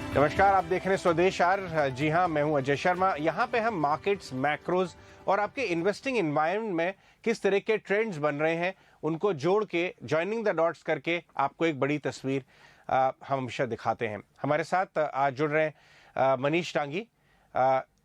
नमस्कार, आप देख रहे हैं स्वदेश आर। जी हाँ, मैं हूं अजय शर्मा। यहाँ पे हम मार्केट्स, मैक्रोज और आपके इन्वेस्टिंग एनवायरनमेंट में किस तरह के ट्रेंड्स बन रहे हैं उनको जोड़ के, जॉइनिंग द डॉट्स करके आपको एक बड़ी तस्वीर हम हमेशा दिखाते हैं। हमारे साथ आज जुड़ रहे हैं मनीष टांगी,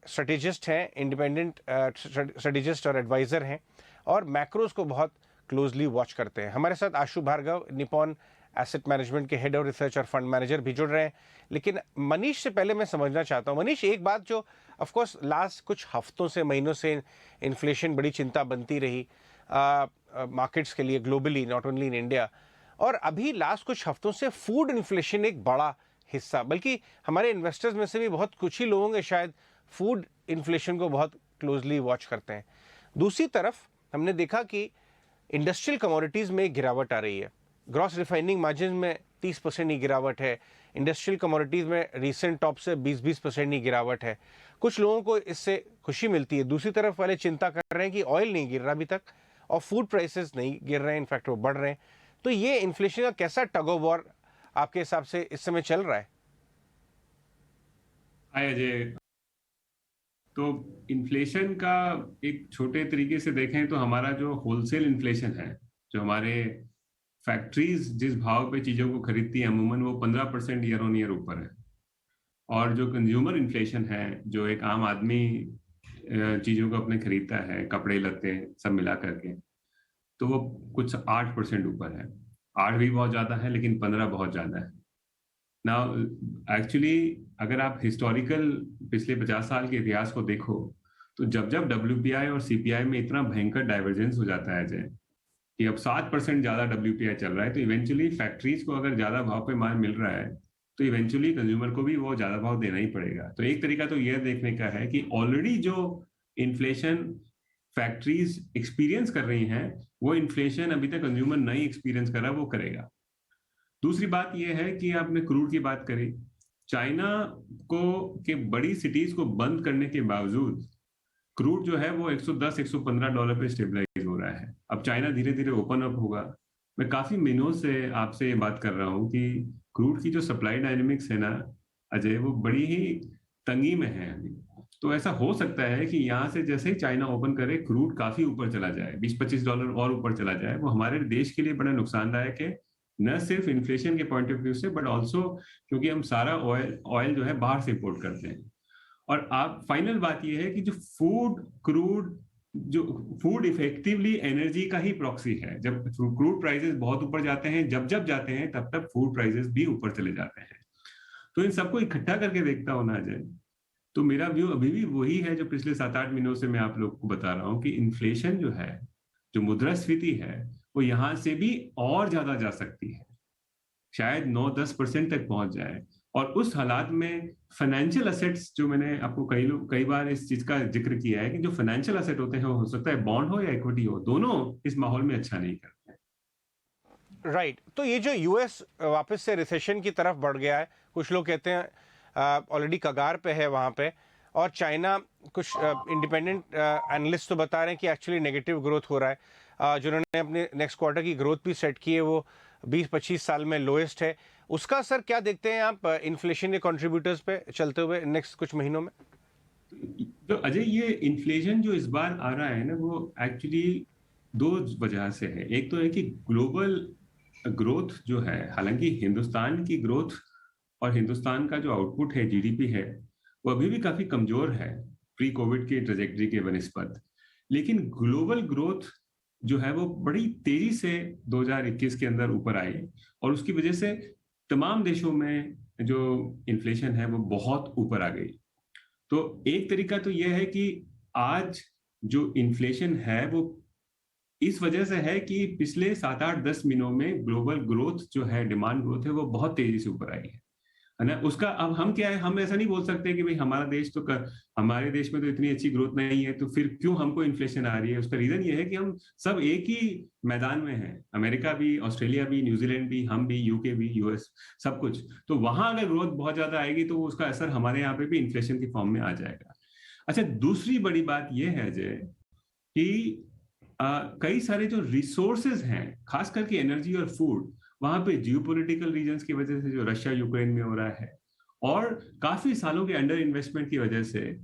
स्ट्रेटेजिस्ट हैं, इंडिपेंडेंट स्ट्रेटेजिस्ट और एडवाइज़र हैं और मैक्रोज को बहुत क्लोजली वॉच करते हैं। हमारे साथ आशु भार्गव, निपॉन एसेट मैनेजमेंट के हेड ऑफ रिसर्च और फंड मैनेजर भी जुड़ रहे हैं। लेकिन मनीष से पहले मैं समझना चाहता हूँ, मनीष, एक बात जो ऑफ कोर्स लास्ट कुछ हफ्तों से, महीनों से इन्फ्लेशन बड़ी चिंता बनती रही मार्केट्स के लिए globally, not only in India, और अभी लास्ट कुछ हफ्तों से फूड इन्फ्लेशन एक बड़ा हिस्सा, बल्कि हमारे इन्वेस्टर्स में से भी बहुत कुछ ही लोग होंगे शायद फूड इन्फ्लेशन को बहुत क्लोजली वॉच करते हैं। दूसरी तरफ हमने देखा कि इंडस्ट्रियल कमोडिटीज़ में एक गिरावट आ रही है। ग्रॉस रिफाइनिंग मार्जिन में 30% ही गिरावट है। इंडस्ट्रियल कमोडिटीज़ में रीसेंट टॉप से 20% ही गिरावट है। कुछ लोगों को इससे खुशी मिलती है, दूसरी तरफ वाले चिंता कर रहे हैं कि ऑयल नहीं गिर रहा अभी तक और फूड प्राइसेस नहीं गिर रहे हैं, इनफैक्ट वो बढ़ रहे हैं। तो ये इन्फ्लेशन का कैसा टग ऑफ वॉर आपके हिसाब से इस समय चल रहा है? हाय अजय। तो इन्फ्लेशन का एक छोटे तरीके से देखें तो हमारा जो होलसेल इन्फ्लेशन है, जो हमारे फैक्ट्रीज जिस भाव पे चीज़ों को खरीदती है अमूमन, वो 15% ईयर ऑन ईयर ऊपर है। और जो कंज्यूमर इन्फ्लेशन है, जो एक आम आदमी चीज़ों को अपने खरीदता है, कपड़े लत्ते सब मिला करके, तो वो कुछ 8% ऊपर है। 8 भी बहुत ज़्यादा है, लेकिन 15 बहुत ज़्यादा है। ना एक्चुअली अगर आप हिस्टोरिकल पिछले 50 साल के इतिहास को देखो, तो जब जब डब्ल्यूपीआई और सीपीआई में इतना भयंकर डाइवर्जेंस हो जाता है जय, कि अब 7% ज्यादा डब्ल्यूपीआई चल रहा है, तो इवेंचुअली फैक्ट्रीज को अगर ज्यादा भाव पे माल मिल रहा है, तो इवेंचुअली कंज्यूमर को भी वो ज्यादा भाव देना ही पड़ेगा। तो एक तरीका तो यह देखने का है कि ऑलरेडी जो इन्फ्लेशन फैक्ट्रीज एक्सपीरियंस कर रही हैं, वो इन्फ्लेशन अभी तक कंज्यूमर नहीं एक्सपीरियंस कर रहा, वो करेगा। दूसरी बात यह है कि आपने क्रूड की बात करी। चाइना को के बड़ी सिटीज को बंद करने के बावजूद क्रूड जो है वो 110-115 डॉलर पे स्टेबलाइज हो रहा है। अब चाइना धीरे धीरे ओपन अप होगा। मैं काफी महीनों से आपसे ये बात कर रहा हूँ कि क्रूड की जो सप्लाई डायनेमिक्स है ना अजय, वो बड़ी ही तंगी में है अभी। तो ऐसा हो सकता है कि यहाँ से जैसे ही चाइना ओपन करे, क्रूड काफी ऊपर चला जाए, 20-25 डॉलर और ऊपर चला जाए। वो हमारे देश के लिए बड़ा नुकसानदायक है, न सिर्फ इन्फ्लेशन के पॉइंट ऑफ व्यू से, बट ऑल्सो क्योंकि हम सारा ऑयल जो है बाहर से इम्पोर्ट करते हैं। और आप फाइनल बात यह है कि जो फूड इफेक्टिवली एनर्जी का ही प्रॉक्सी है। जब क्रूड प्राइसेस बहुत ऊपर जाते हैं, जब जब जाते हैं, तब तब फूड प्राइसेस भी ऊपर चले जाते हैं। तो इन सबको इकट्ठा करके देखता होना जाए, तो मेरा व्यू अभी भी वही है जो पिछले 7-8 महीनों से मैं आप लोग को बता रहा हूं कि इन्फ्लेशन जो है, जो मुद्रास्फीति है, वो यहां से भी और ज्यादा जा सकती है। शायद 9-10% तक पहुंच जाए। और उस हालात में फाइनेंशियल असेट्स, जो मैंने आपको कई बार इस चीज का जिक्र किया है कि जो फाइनेंशियल असेट होते हैं, हो सकता है बॉन्ड हो या इक्विटी हो, दोनों इस माहौल में अच्छा नहीं करते हैं। राइट। तो ये जो यूएस वापस से रिसेशन की तरफ बढ़ गया है, कुछ लोग कहते हैं ऑलरेडी कगार पे है वहाँ पे, और चाइना, कुछ इंडिपेंडेंट एनालिस्ट तो बता रहे हैं कि एक्चुअली नेगेटिव ग्रोथ हो रहा है। जिन्होंने अपने नेक्स्ट क्वार्टर की ग्रोथ भी सेट की है, वो 20-25 साल में लोएस्ट है। उसका असर क्या देखते हैं आप इन्फ्लेशन के कंट्रीब्यूटर्स पे चलते हुए नेक्स्ट कुछ महीनों में? तो अजय, ये इन्फ्लेशन जो इस बार आ रहा है ना, वो एक्चुअली दो वजह से है। एक तो है कि ग्लोबल ग्रोथ जो है, हालांकि हिंदुस्तान की ग्रोथ और हिंदुस्तान का जो आउटपुट है, जीडीपी है, वो अभी भी काफी कमजोर है प्री कोविड के ट्रेजेक्टरी के बनस्पत। लेकिन ग्लोबल ग्रोथ जो है वो बड़ी तेजी से 2021 के अंदर ऊपर आई, और उसकी वजह से तमाम देशों में जो इन्फ्लेशन है वो बहुत ऊपर आ गई। तो एक तरीका तो यह है कि आज जो इन्फ्लेशन है वो इस वजह से है कि पिछले 7-8-10 महीनों में ग्लोबल ग्रोथ जो है, डिमांड ग्रोथ है, वो बहुत तेजी से ऊपर आई है ना। उसका अब हम क्या है, हम ऐसा नहीं बोल सकते कि भाई हमारे देश में तो इतनी अच्छी ग्रोथ नहीं है, तो फिर क्यों हमको इन्फ्लेशन आ रही है। उसका रीजन ये है कि हम सब एक ही मैदान में हैं, अमेरिका भी, ऑस्ट्रेलिया भी, न्यूजीलैंड भी, हम भी, यूके भी, यूएस, सब कुछ। तो वहां अगर ग्रोथ बहुत ज्यादा आएगी, तो उसका असर हमारे यहाँ पे भी इन्फ्लेशन की फॉर्म में आ जाएगा। अच्छा, दूसरी बड़ी बात यह है अजय कि कई सारे जो रिसोर्सेज हैं, खास करके एनर्जी और फूड, वहां पे जियोपॉलिटिकल रीजंस की वजह से जो रशिया यूक्रेन में हो रहा है, और काफी सालों के अंडर इन्वेस्टमेंट की वजह से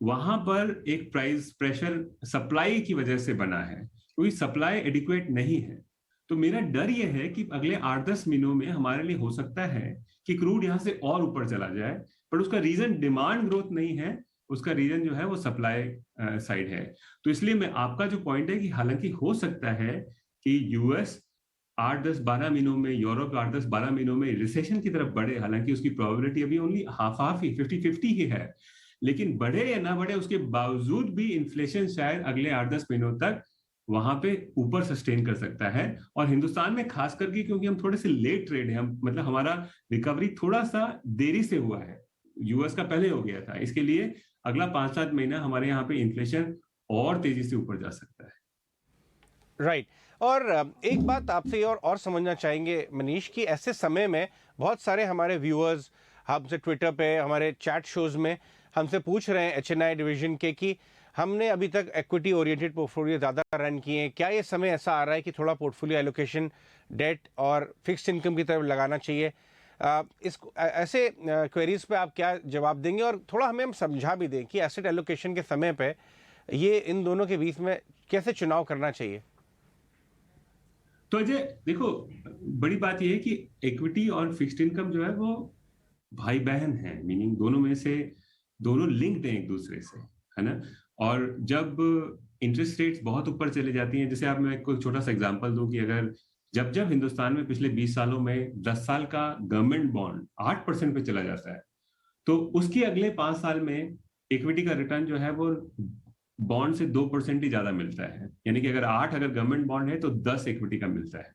वहां पर एक प्राइस प्रेशर सप्लाई की वजह से बना है, क्योंकि सप्लाई एडिक्वेट नहीं है। तो मेरा डर यह है कि अगले 8-10 महीनों में हमारे लिए हो सकता है कि क्रूड यहां से और ऊपर चला जाए, पर उसका रीजन डिमांड ग्रोथ नहीं है, उसका रीजन जो है वो सप्लाई साइड है। तो इसलिए मैं आपका जो पॉइंट है कि हालांकि हो सकता है कि यूएस 8-10-12 महीनों में, यूरोप 8-10-12 महीनों में रिसेशन की तरफ बढ़े, हालांकि उसकी प्रोबेबिलिटी अभी ओनली हाफ ही 50-50 ही है, लेकिन बढ़े या ना बढ़े उसके बावजूद भी इन्फ्लेशन शायद अगले 8-10 महीनों तक वहां पे ऊपर सस्टेन कर सकता है। और हिंदुस्तान में खास करके क्योंकि हम थोड़े से लेट ट्रेड है, हम मतलब हमारा रिकवरी थोड़ा सा देरी से हुआ है, यूएस का पहले हो गया था, इसके लिए अगला 5-7 महीना हमारे यहाँ पे इन्फ्लेशन और तेजी से ऊपर जा सकता है। राइट। और एक बात आपसे और समझना चाहेंगे मनीष, कि ऐसे समय में बहुत सारे हमारे व्यूअर्स हमसे ट्विटर पे, हमारे चैट शोज में हमसे पूछ रहे हैं एचएनआई डिवीजन के कि हमने अभी तक इक्विटी ओरिएंटेड पोर्टफोलियो ज़्यादा रन किए हैं, क्या ये समय ऐसा आ रहा है कि थोड़ा पोर्टफोलियो एलोकेशन डेट और फिक्स्ड इनकम की तरफ लगाना चाहिए? ऐसे क्वेरीज पे आप क्या जवाब देंगे, और थोड़ा हमें हम समझा भी दें कि एसेट एलोकेशन के समय पे ये इन दोनों के बीच में कैसे चुनाव करना चाहिए? तो अजय देखो, बड़ी बात यह है कि इक्विटी और फिक्स्ड इनकम जो है वो भाई बहन है, मीनिंग दोनों में से दोनों लिंक्ड हैं एक दूसरे से, है ना। और जब इंटरेस्ट रेट्स बहुत ऊपर चले जाती हैं, जैसे आप, मैं कोई छोटा सा एग्जांपल दूं कि अगर जब जब हिंदुस्तान में पिछले 20 सालों में 10 साल का गवर्नमेंट बॉन्ड 8% पे चला जाता है, तो उसके अगले 5 साल में इक्विटी का रिटर्न जो है वो बॉन्ड से 2% ही ज्यादा मिलता है। यानी कि अगर 8 अगर गवर्नमेंट बॉन्ड है तो 10 इक्विटी का मिलता है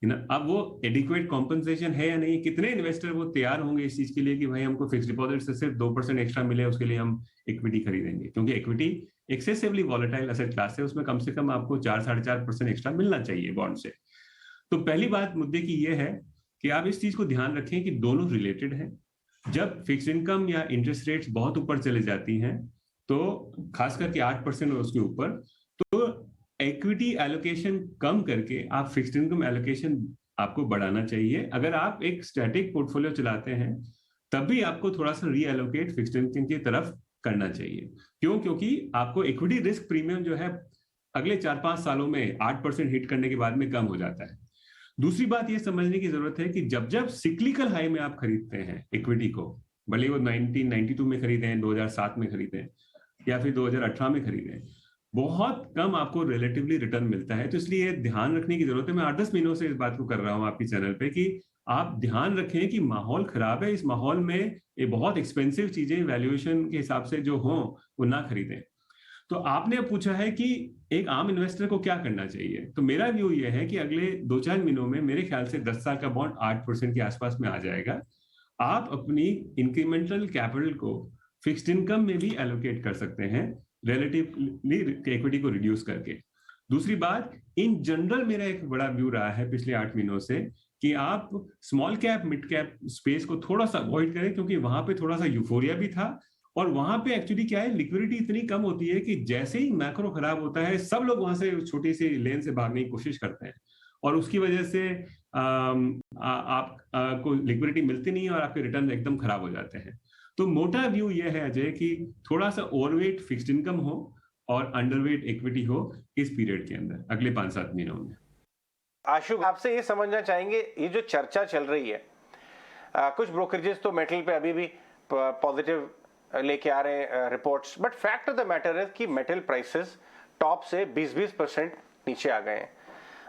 ना। अब वो एडिक्वेट कॉम्पनसेशन है या नहीं, कितने इन्वेस्टर वो तैयार होंगे इस चीज के लिए कि भाई हमको फिक्स डिपॉजिट से सिर्फ 2% एक्स्ट्रा मिले, उसके लिए हम इक्विटी खरीदेंगे, क्योंकि equity excessively volatile asset class है, उसमें कम से कम आपको 4-4.5% एक्स्ट्रा मिलना चाहिए बॉन्ड से। तो पहली बात मुद्दे की ये है कि आप इस चीज को ध्यान रखें कि दोनों रिलेटेड है। जब फिक्स इनकम या इंटरेस्ट रेट्स बहुत ऊपर चले जाती हैं, तो खास करके 8% और उसके ऊपर, तो इक्विटी एलोकेशन कम करके आप फिक्स्ड इनकम एलोकेशन आपको बढ़ाना चाहिए। अगर आप एक स्टैटिक पोर्टफोलियो चलाते हैं तब भी आपको थोड़ा सा रीएलोकेट फिक्स्ड इनकम की तरफ करना चाहिए। क्यों? क्योंकि आपको इक्विटी रिस्क प्रीमियम जो है अगले 4-5 सालों में 8% हिट करने के बाद में कम हो जाता है। दूसरी बात यह समझने की जरूरत है कि जब जब सिक्लिकल हाई में आप खरीदते हैं इक्विटी को, भले वो 1992 में खरीदे हैं, 2007 में खरीदे हैं, या फिर 2018 में खरीदे हैं, बहुत कम आपको रिलेटिवली रिटर्न मिलता है। तो इसलिए ध्यान रखने की जरूरत है। मैं 8-10 महीनों से इस बात को कर रहा हूं आपकी चैनल पे कि आप ध्यान रखें कि माहौल खराब है, इस माहौल में ये बहुत एक्सपेंसिव चीजें वैल्यूएशन के हिसाब से जो हो वो ना खरीदें। तो आपने पूछा है कि एक आम इन्वेस्टर को क्या करना चाहिए, तो मेरा व्यू ये है कि अगले 2-4 महीनों में मेरे ख्याल से 10 साल का बॉन्ड 8% के आसपास में आ जाएगा। आप अपनी इंक्रीमेंटल कैपिटल को फिक्स्ड इनकम में भी एलोकेट कर सकते हैं, रिलेटिवली इक्विटी को रिड्यूस करके। दूसरी बात, इन जनरल मेरा एक बड़ा व्यू रहा है पिछले 8 महीनों से कि आप small cap mid cap space को थोड़ा सा अवॉइड करें, क्योंकि वहां पे थोड़ा सा यूफोरिया भी था, और वहां पे एक्चुअली क्या है, लिक्विडिटी इतनी कम होती है कि जैसे ही मैक्रो खराब होता है सब लोग वहां से छोटी सी लेन से भागने की कोशिश करते हैं, और उसकी वजह से आपको लिक्विडिटी मिलती नहीं है और आपके रिटर्न एकदम खराब हो जाते हैं। तो मोटा व्यू ये है अजय कि थोड़ा सा ओवरवेट फिक्स्ड इनकम हो और अंडरवेट इक्विटी हो इस पीरियड के अंदर अगले 5-7 महीनों में। आशु, आपसे ये समझना चाहेंगे, ये जो चर्चा चल रही है, कुछ ब्रोकरेजेस तो मेटल पे अभी भी पॉजिटिव लेके आ रहे हैं reports, but fact of the matter है कि मेटल प्राइसेस टॉप से 20% नीचे आ गए हैं।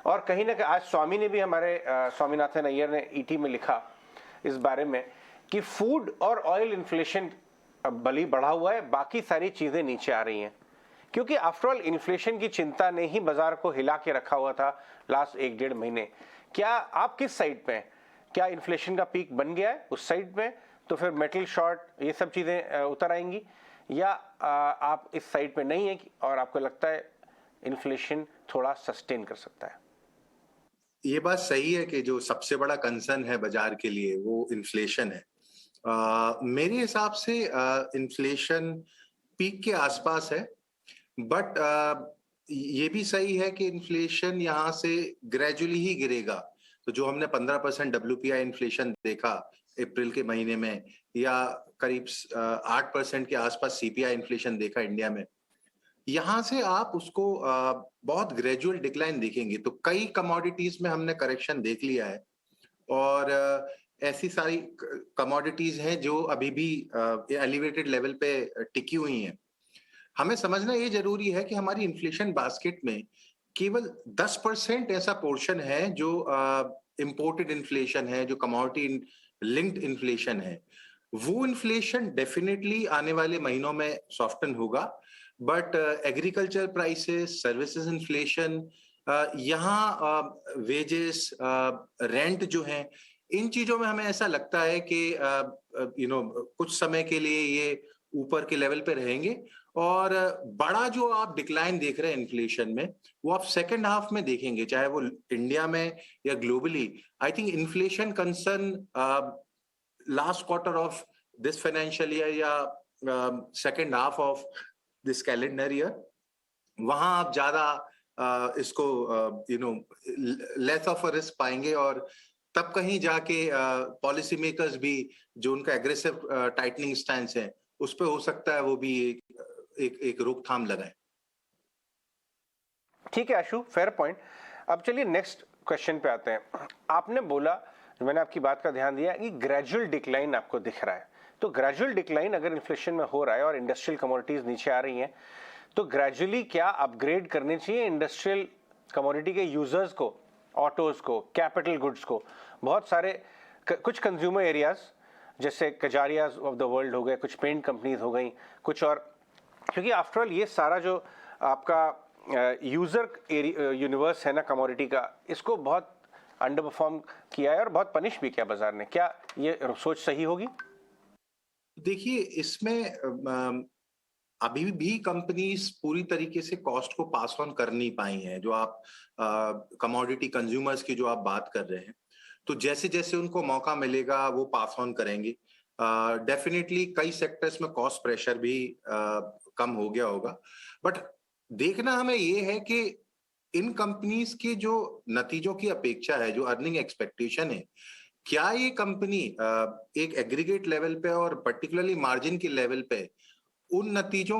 और कहीं ना कहीं आज स्वामी ने भी, हमारे स्वामीनाथन अय्यर ने ईटी में लिखा इस बारे में कि फूड और ऑयल इन्फ्लेशन भले बढ़ा हुआ है, बाकी सारी चीजें नीचे आ रही हैं, क्योंकि आफ्टरऑल इन्फ्लेशन की चिंता ने ही बाजार को हिला के रखा हुआ था लास्ट 1-1.5 महीने। क्या आप किस साइड पे हैं? क्या इन्फ्लेशन का पीक बन गया है उस साइड में, तो फिर मेटल शॉर्ट ये सब चीजें उतर आएंगी, या आप इस साइड पे नहीं है और आपको लगता है इन्फ्लेशन थोड़ा सस्टेन कर सकता है? ये बात सही है कि जो सबसे बड़ा कंसर्न है बाजार के लिए वो इन्फ्लेशन है। मेरे हिसाब से इन्फ्लेशन पीक के आसपास है, बट ये भी सही है कि इन्फ्लेशन यहाँ से ग्रेजुअली ही गिरेगा। तो जो हमने 15% WPI इन्फ्लेशन देखा अप्रैल के महीने में, या करीब 8% के आसपास सीपीआई इन्फ्लेशन देखा इंडिया में, यहाँ से आप उसको बहुत ग्रेजुअल डिक्लाइन देखेंगे। तो कई कमोडिटीज में हमने करेक्शन देख लिया है, और ऐसी सारी कमोडिटीज हैं जो अभी भी एलिवेटेड लेवल पे टिकी हुई हैं। हमें समझना ये जरूरी है कि हमारी इन्फ्लेशन बास्केट में केवल 10% ऐसा पोर्शन है जो इंपोर्टेड इन्फ्लेशन है, जो कमोडिटी लिंक्ड इन्फ्लेशन है। वो इन्फ्लेशन डेफिनेटली आने वाले महीनों में सॉफ्टन होगा, but agriculture prices, services inflation, यहाँ वेजेस, रेंट जो है, इन चीजों में हमें ऐसा लगता है कि कुछ समय के लिए ये ऊपर के लेवल पे रहेंगे, और बड़ा जो आप डिक्लाइन देख रहे हैं इन्फ्लेशन में, वो आप सेकेंड हाफ में देखेंगे, चाहे वो इंडिया में या globally. I think inflation concern last quarter of this financial year या second half of this calendar year, वहां आप ज्यादा इसको लेस ऑफ अ रिस्क पाएंगे, और तब कहीं जाके पॉलिसी मेकर्स भी जो उनका एग्रेसिव टाइटनिंग स्टैंस है उस पे हो सकता है वो भी एक रोकथाम लगाए। ठीक है आशु, फेयर पॉइंट। अब चलिए नेक्स्ट क्वेश्चन पे आते हैं। आपने बोला, मैंने आपकी बात का ध्यान दिया कि ग्रेजुअल डिक्लाइन आपको दिख रहा है। तो ग्रेजुअल डिक्लाइन अगर इन्फ्लेशन में हो रहा है और इंडस्ट्रियल कमोडिटीज नीचे आ रही हैं, तो ग्रेजुअली क्या अपग्रेड करने चाहिए इंडस्ट्रियल कमोडिटी के यूजर्स को, ऑटोज को, कैपिटल गुड्स को? बहुत सारे कुछ कंज्यूमर एरियाज जैसे कजारियाज ऑफ द वर्ल्ड हो गए, कुछ पेंट कंपनीज हो गई, कुछ और, क्योंकि आफ्टरऑल ये सारा जो आपका यूजर यूनिवर्स है ना कमोडिटी का, इसको बहुत अंडर परफॉर्म किया है और बहुत पनिश भी किया बाजार ने। क्या ये सोच सही होगी? देखिए, इसमें अभी भी कंपनीज पूरी तरीके से कॉस्ट को पास ऑन कर नहीं पाई हैं। जो आप कमोडिटी कंज्यूमर्स की जो आप बात कर रहे हैं, तो जैसे जैसे उनको मौका मिलेगा वो पास ऑन करेंगे। डेफिनेटली कई सेक्टर्स में कॉस्ट प्रेशर भी कम हो गया होगा, बट देखना हमें ये है कि इन कंपनीज के जो नतीजों की अपेक्षा है, जो अर्निंग एक्सपेक्टेशन है, क्या ये कंपनी एक एग्रीगेट लेवल पे और पर्टिकुलरली मार्जिन के लेवल पे उन नतीजों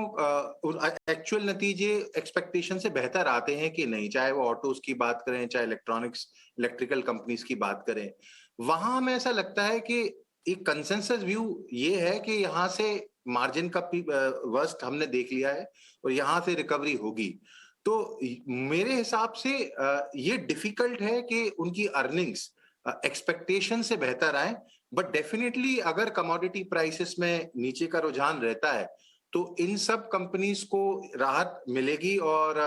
एक्चुअल नतीजे एक्सपेक्टेशन से बेहतर आते हैं कि नहीं, चाहे वो ऑटोज की बात करें, चाहे इलेक्ट्रिकल कंपनीज की बात करें। वहां हमें ऐसा लगता है कि एक कंसेंसस व्यू ये है कि यहाँ से मार्जिन का वर्स्ट हमने देख लिया है और यहाँ से रिकवरी होगी। तो मेरे हिसाब से ये डिफिकल्ट है कि उनकी अर्निंग्स एक्सपेक्टेशन से बेहतर आए, बट डेफिनेटली अगर कमोडिटी प्राइसेस में नीचे का रुझान रहता है तो इन सब कंपनीज को राहत मिलेगी, और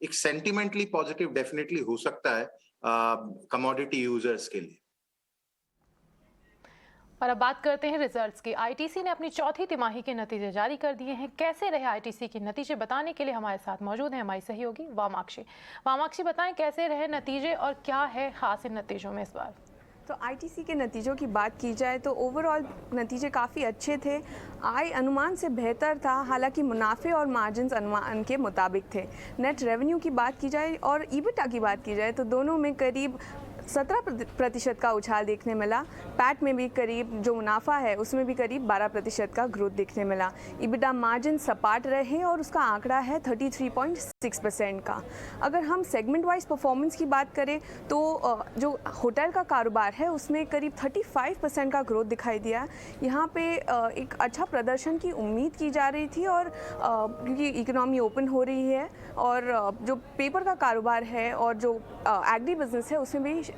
एक सेंटिमेंटली पॉजिटिव डेफिनेटली हो सकता है कमोडिटी यूजर्स के लिए। और अब बात करते हैं रिजल्ट्स की। आईटीसी ने अपनी चौथी तिमाही के नतीजे जारी कर दिए हैं। कैसे रहे आईटीसी के नतीजे बताने के लिए हमारे साथ मौजूद हैं हमारी सहयोगी वामाक्षी। वामाक्षी, बताएं कैसे रहे नतीजे और क्या है खास इन नतीजों में इस बार? तो आईटीसी के नतीजों की बात की जाए तो ओवरऑल नतीजे काफ़ी अच्छे थे। आय अनुमान से बेहतर था, हालांकि मुनाफे और मार्जिन्स अनुमान के मुताबिक थे। नेट रेवेन्यू की बात की जाए और ईबिटा की बात की जाए तो दोनों में करीब 17% का उछाल देखने मिला। पैट में भी करीब जो मुनाफा है उसमें भी करीब 12% का ग्रोथ देखने मिला। ईबिटा मार्जिन सपाट रहे और उसका आंकड़ा है 33.6% का। अगर हम सेगमेंट वाइज परफॉर्मेंस की बात करें तो जो होटल का कारोबार है उसमें करीब 35% का ग्रोथ दिखाई दिया। यहाँ पे एक अच्छा प्रदर्शन की उम्मीद की जा रही थी, और क्योंकि इकोनॉमी ओपन हो रही है, और जो पेपर का कारोबार है और जो एग्री बिजनेस है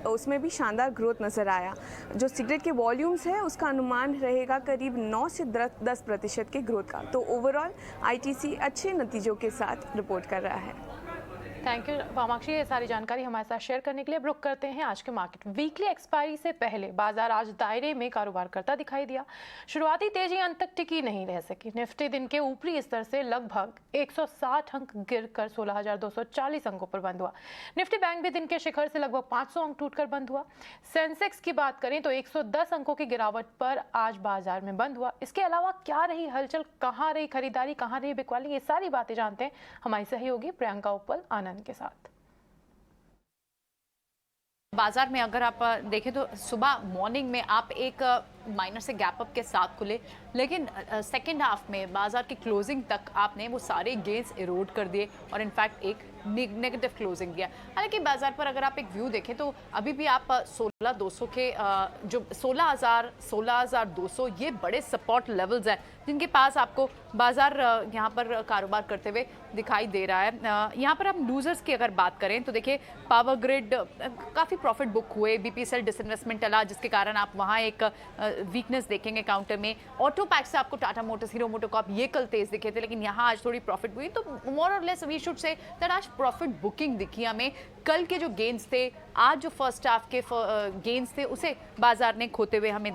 उसमें भी शानदार ग्रोथ नज़र आया। जो सिगरेट के वॉल्यूम्स है उसका अनुमान रहेगा करीब 9 से 10% के ग्रोथ का। तो ओवरऑल आईटीसी अच्छे नतीजों के साथ रिपोर्ट कर रहा है। थैंक यू वामाक्षी, ये सारी जानकारी हमारे साथ शेयर करने के लिए। रुक करते हैं आज के मार्केट। वीकली एक्सपायरी से पहले बाजार आज दायरे में कारोबार करता दिखाई दिया। शुरुआती तेजी अंत तक टिकी नहीं रह सकी। निफ्टी दिन के ऊपरी स्तर से लगभग 160 अंक गिरकर 16,240 अंकों पर बंद हुआ। निफ्टी बैंक भी दिन के शिखर से लगभग 500 अंक टूटकर बंद हुआ। सेंसेक्स की बात करें तो 110 अंकों की गिरावट पर आज बाजार में बंद हुआ। इसके अलावा क्या रही हलचल, कहाँ रही खरीदारी, कहाँ रही बिकवाली, ये सारी बातें जानते हैं हमारी सहयोगी प्रियंका उपल आनंद के साथ। बाजार में अगर आप देखें तो सुबह मॉर्निंग में आप एक माइनर से गैप अप के साथ खुले, लेकिन सेकेंड हाफ में बाजार की क्लोजिंग तक आपने वो सारे गेंस इरोड कर दिए और इनफैक्ट एक नेगेटिव क्लोजिंग दिया। हालांकि बाजार पर अगर आप एक व्यू देखें तो अभी भी आप 16,200 के जो 16,200 ये बड़े सपोर्ट लेवल्स हैं जिनके पास आपको बाजार यहाँ पर कारोबार करते हुए दिखाई दे रहा है। यहाँ पर आप लूजर्स की अगर बात करें तो देखिए पावर ग्रिड काफ़ी प्रॉफिट बुक हुए, बीपीसीएल डिसइन्वेस्टमेंट चला जिसके कारण आप वहाँ एक वीकनेस देखेंगे काउंटर में। ऑटो पैक से आपको टाटा मोटर्स, हीरो मोटोकॉर्प ये कल तेज दिखे थे, लेकिन यहाँ आज थोड़ी प्रॉफिट हुई। तो मोर और less we should say that आज प्रॉफिट बुकिंग दिखी हमें। कल के जो गेन्स थे, आज जो फर्स्ट हाफ के गेन्स थे उसे बाजार ने खोते हुए हमने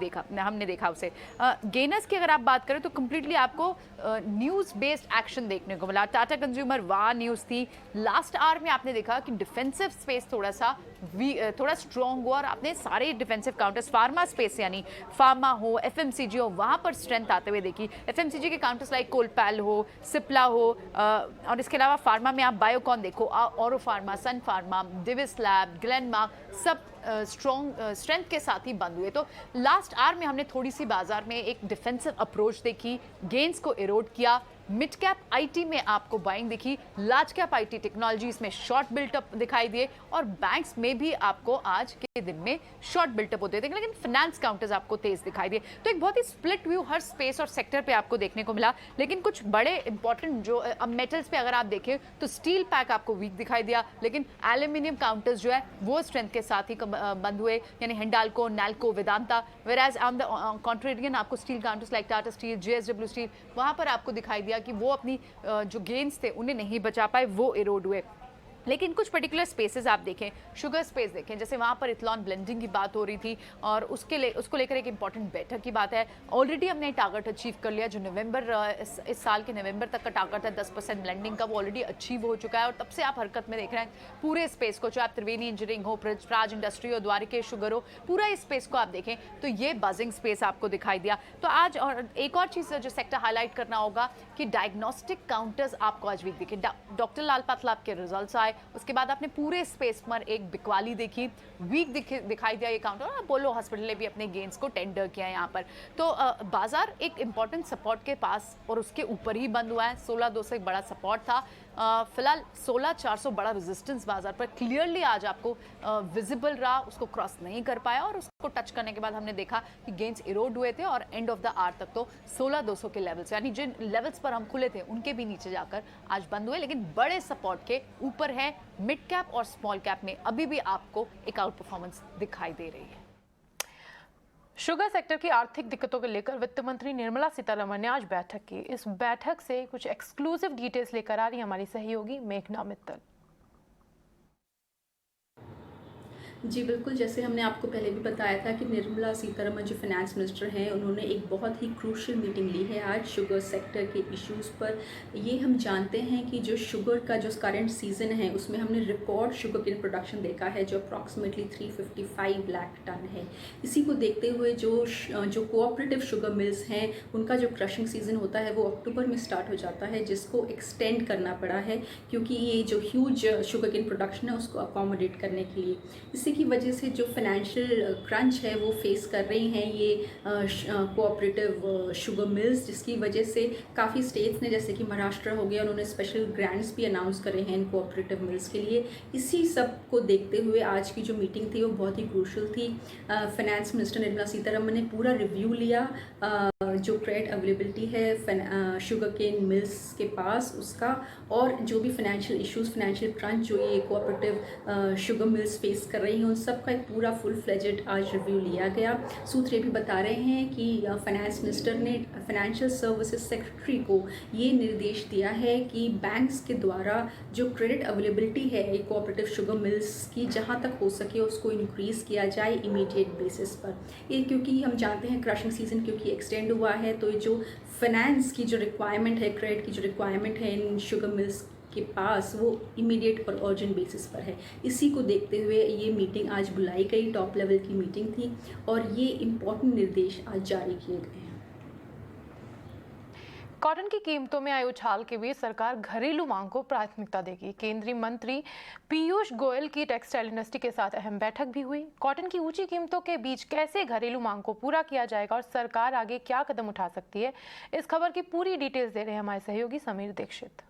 देखा उसे। गेनर्स की अगर आप बात करें तो कंप्लीटली आपको न्यूज़ बेस्ड एक्शन देखने को मिला। टाटा कंज्यूमर वाह न्यूज़ थी। लास्ट आवर में आपने देखा कि डिफेंसिव स्पेस थोड़ा स्ट्रॉन्ग हुआ और आपने सारे डिफेंसिव काउंटर्स, फार्मा स्पेस यानी फार्मा हो, एफएमसीजी हो, वहाँ पर स्ट्रेंथ आते हुए देखी। एफएमसीजी के काउंटर्स लाइक कोलपैल हो, सिप्ला हो और इसके अलावा फार्मा में आप बायोकॉन देखो, ऑरो फार्मा, सन फार्मा, डिविस लैब, ग्लेनमार्क सब स्ट्रेंथ के साथ ही बंद हुए। तो लास्ट आवर में हमने थोड़ी सी बाजार में एक डिफेंसिव अप्रोच देखी, गेंस को इरोड किया। मिड कैप आईटी में आपको बाइंग दिखी, लार्ज कैप आईटी टेक्नोलॉजीज में शॉर्ट बिल्टअप दिखाई दिए और बैंक्स में भी आपको आज के दिन में शॉर्ट बिल्टअप होते थे, लेकिन फाइनेंस काउंटर्स आपको तेज दिखाई दिए। तो एक बहुत ही स्प्लिट व्यू हर स्पेस और सेक्टर पे आपको देखने को मिला। लेकिन कुछ बड़े इंपॉर्टेंट जो अब मेटल्स पे अगर आप देखें तो स्टील पैक आपको वीक दिखाई दिया, लेकिन एल्यूमिनियम काउंटर्स जो है वो स्ट्रेंथ के साथ ही बंद हुए, यानी Hindalco, NALCO, Vedanta. वेराज on the contrarian आपको steel counters like Tata steel, JSW steel, वहां पर आपको दिखाई दिया कि वो अपनी जो गेन्स थे उन्हें नहीं बचा पाए, वो इरोड हुए। लेकिन कुछ पर्टिकुलर स्पेसेस आप देखें, शुगर स्पेस देखें, जैसे वहाँ पर इथलॉन ब्लेंडिंग की बात हो रही थी और उसको लेकर एक इंपॉर्टेंट बैठक की बात है। ऑलरेडी हमने टारगेट अचीव कर लिया, जो नवंबर इस साल के नवंबर तक का टारगेट है 10% ब्लेंडिंग का, वो ऑलरेडी अचीव हो चुका है और तब से आप हरकत में देख रहे हैं पूरे स्पेस को, चाहे आप त्रिवेणी इंजीनियरिंग हो, प्राज इंडस्ट्री हो, द्वारिकेश शुगर हो, पूरा इस स्पेस को आप देखें तो ये बजिंग स्पेस आपको दिखाई दिया। तो आज और एक और चीज़ जो सेक्टर हाईलाइट करना होगा कि डायग्नोस्टिक काउंटर्स आपको आज वीक दिखे। डॉक्टर लाल पाथलैब के रिजल्ट्स आए, उसके बाद आपने पूरे स्पेस पर एक बिकवाली देखी, वीक दिखाई दिया ये काउंटर। अपोलो हॉस्पिटल ने भी अपने गेंस को टेंडर किया यहाँ पर। तो बाजार एक इंपॉर्टेंट सपोर्ट के पास और उसके ऊपर ही बंद हुआ है। 16,200 एक बड़ा सपोर्ट था, फिलहाल 16,400 बड़ा रेजिस्टेंस बाजार पर क्लियरली आज आपको विजिबल रहा, उसको क्रॉस नहीं कर पाया और उसको टच करने के बाद हमने देखा कि गेंस इरोड हुए थे और एंड ऑफ द आवर तक तो 16,200 के लेवल्स, यानी जिन लेवल्स पर हम खुले थे उनके भी नीचे जाकर आज बंद हुए, लेकिन बड़े सपोर्ट के ऊपर है। मिड कैप और स्मॉल कैप में अभी भी आपको एक आउट परफॉर्मेंस दिखाई दे रही है। शुगर सेक्टर की आर्थिक दिक्कतों को लेकर वित्त मंत्री निर्मला सीतारमण ने आज बैठक की। इस बैठक से कुछ एक्सक्लूसिव डिटेल्स लेकर आ रही हमारी सहयोगी मेघना मित्तल। जी बिल्कुल, जैसे हमने आपको पहले भी बताया था कि निर्मला सीतारमण जो फाइनेंस मिनिस्टर हैं उन्होंने एक बहुत ही क्रूशियल मीटिंग ली है आज शुगर सेक्टर के इश्यूज़ पर। ये हम जानते हैं कि जो शुगर का जो करंट सीज़न है उसमें हमने रिकॉर्ड शुगर केन प्रोडक्शन देखा है जो अप्रॉक्सीमेटली 355 लाख टन है। इसी को देखते हुए जो कोऑपरेटिव शुगर मिल्स हैं उनका जो क्रशिंग सीज़न होता है वो अक्टूबर में स्टार्ट हो जाता है, जिसको एक्सटेंड करना पड़ा है क्योंकि ये जो ह्यूज शुगर केन प्रोडक्शन है उसको अकोमोडेट करने के लिए। इसी की वजह से जो फाइनेंशियल क्रंच है वो फेस कर रही हैं ये कोऑपरेटिव शुगर मिल्स, जिसकी वजह से काफ़ी स्टेट्स ने जैसे कि महाराष्ट्र हो गया उन्होंने स्पेशल ग्रांट्स भी अनाउंस करे हैं इन कोऑपरेटिव मिल्स के लिए। इसी सब को देखते हुए आज की जो मीटिंग थी वो बहुत ही क्रूशल थी। फाइनेंस मिनिस्टर निर्मला सीतारमण ने पूरा रिव्यू लिया जो क्रेडिट अवेलेबिलिटी है शुगर केन मिल्स के पास उसका, और जो भी फाइनेंशियल इश्यूज, फाइनेंशियल क्रंच जो ये कोऑपरेटिव शुगर मिल्स फेस कर रही हैं उन सब का एक पूरा फुल फ्लेजेड आज रिव्यू लिया गया। सूत्र भी बता रहे हैं कि फाइनेंस मिनिस्टर ने फाइनेंशियल सर्विसेज सेक्रेटरी को ये निर्देश दिया है कि बैंक्स के द्वारा जो क्रेडिट अवेलेबिलिटी है कोऑपरेटिव शुगर मिल्स की जहाँ तक हो सके उसको इंक्रीज़ किया जाए इमीडिएट बेसिस पर। ये क्योंकि हम जानते हैं क्रशिंग सीजन क्योंकि एक्सटेंड हुआ है तो ये जो फाइनेंस की जो रिक्वायरमेंट है, क्रेडिट की जो रिक्वायरमेंट है इन शुगर मिल्स के पास वो इमीडिएट और अर्जेंट बेसिस पर है। इसी को देखते हुए ये मीटिंग आज बुलाई गई, टॉप लेवल की मीटिंग थी और ये इम्पोर्टेंट निर्देश आज जारी किए गए हैं। कॉटन की कीमतों में आए उछाल के बीच सरकार घरेलू मांग को प्राथमिकता देगी। केंद्रीय मंत्री पीयूष गोयल की टेक्सटाइल इंडस्ट्री के साथ अहम बैठक भी हुई। कॉटन की ऊंची कीमतों के बीच कैसे घरेलू मांग को पूरा किया जाएगा और सरकार आगे क्या कदम उठा सकती है, इस खबर की पूरी डिटेल्स दे रहे हैं हमारे सहयोगी समीर दीक्षित।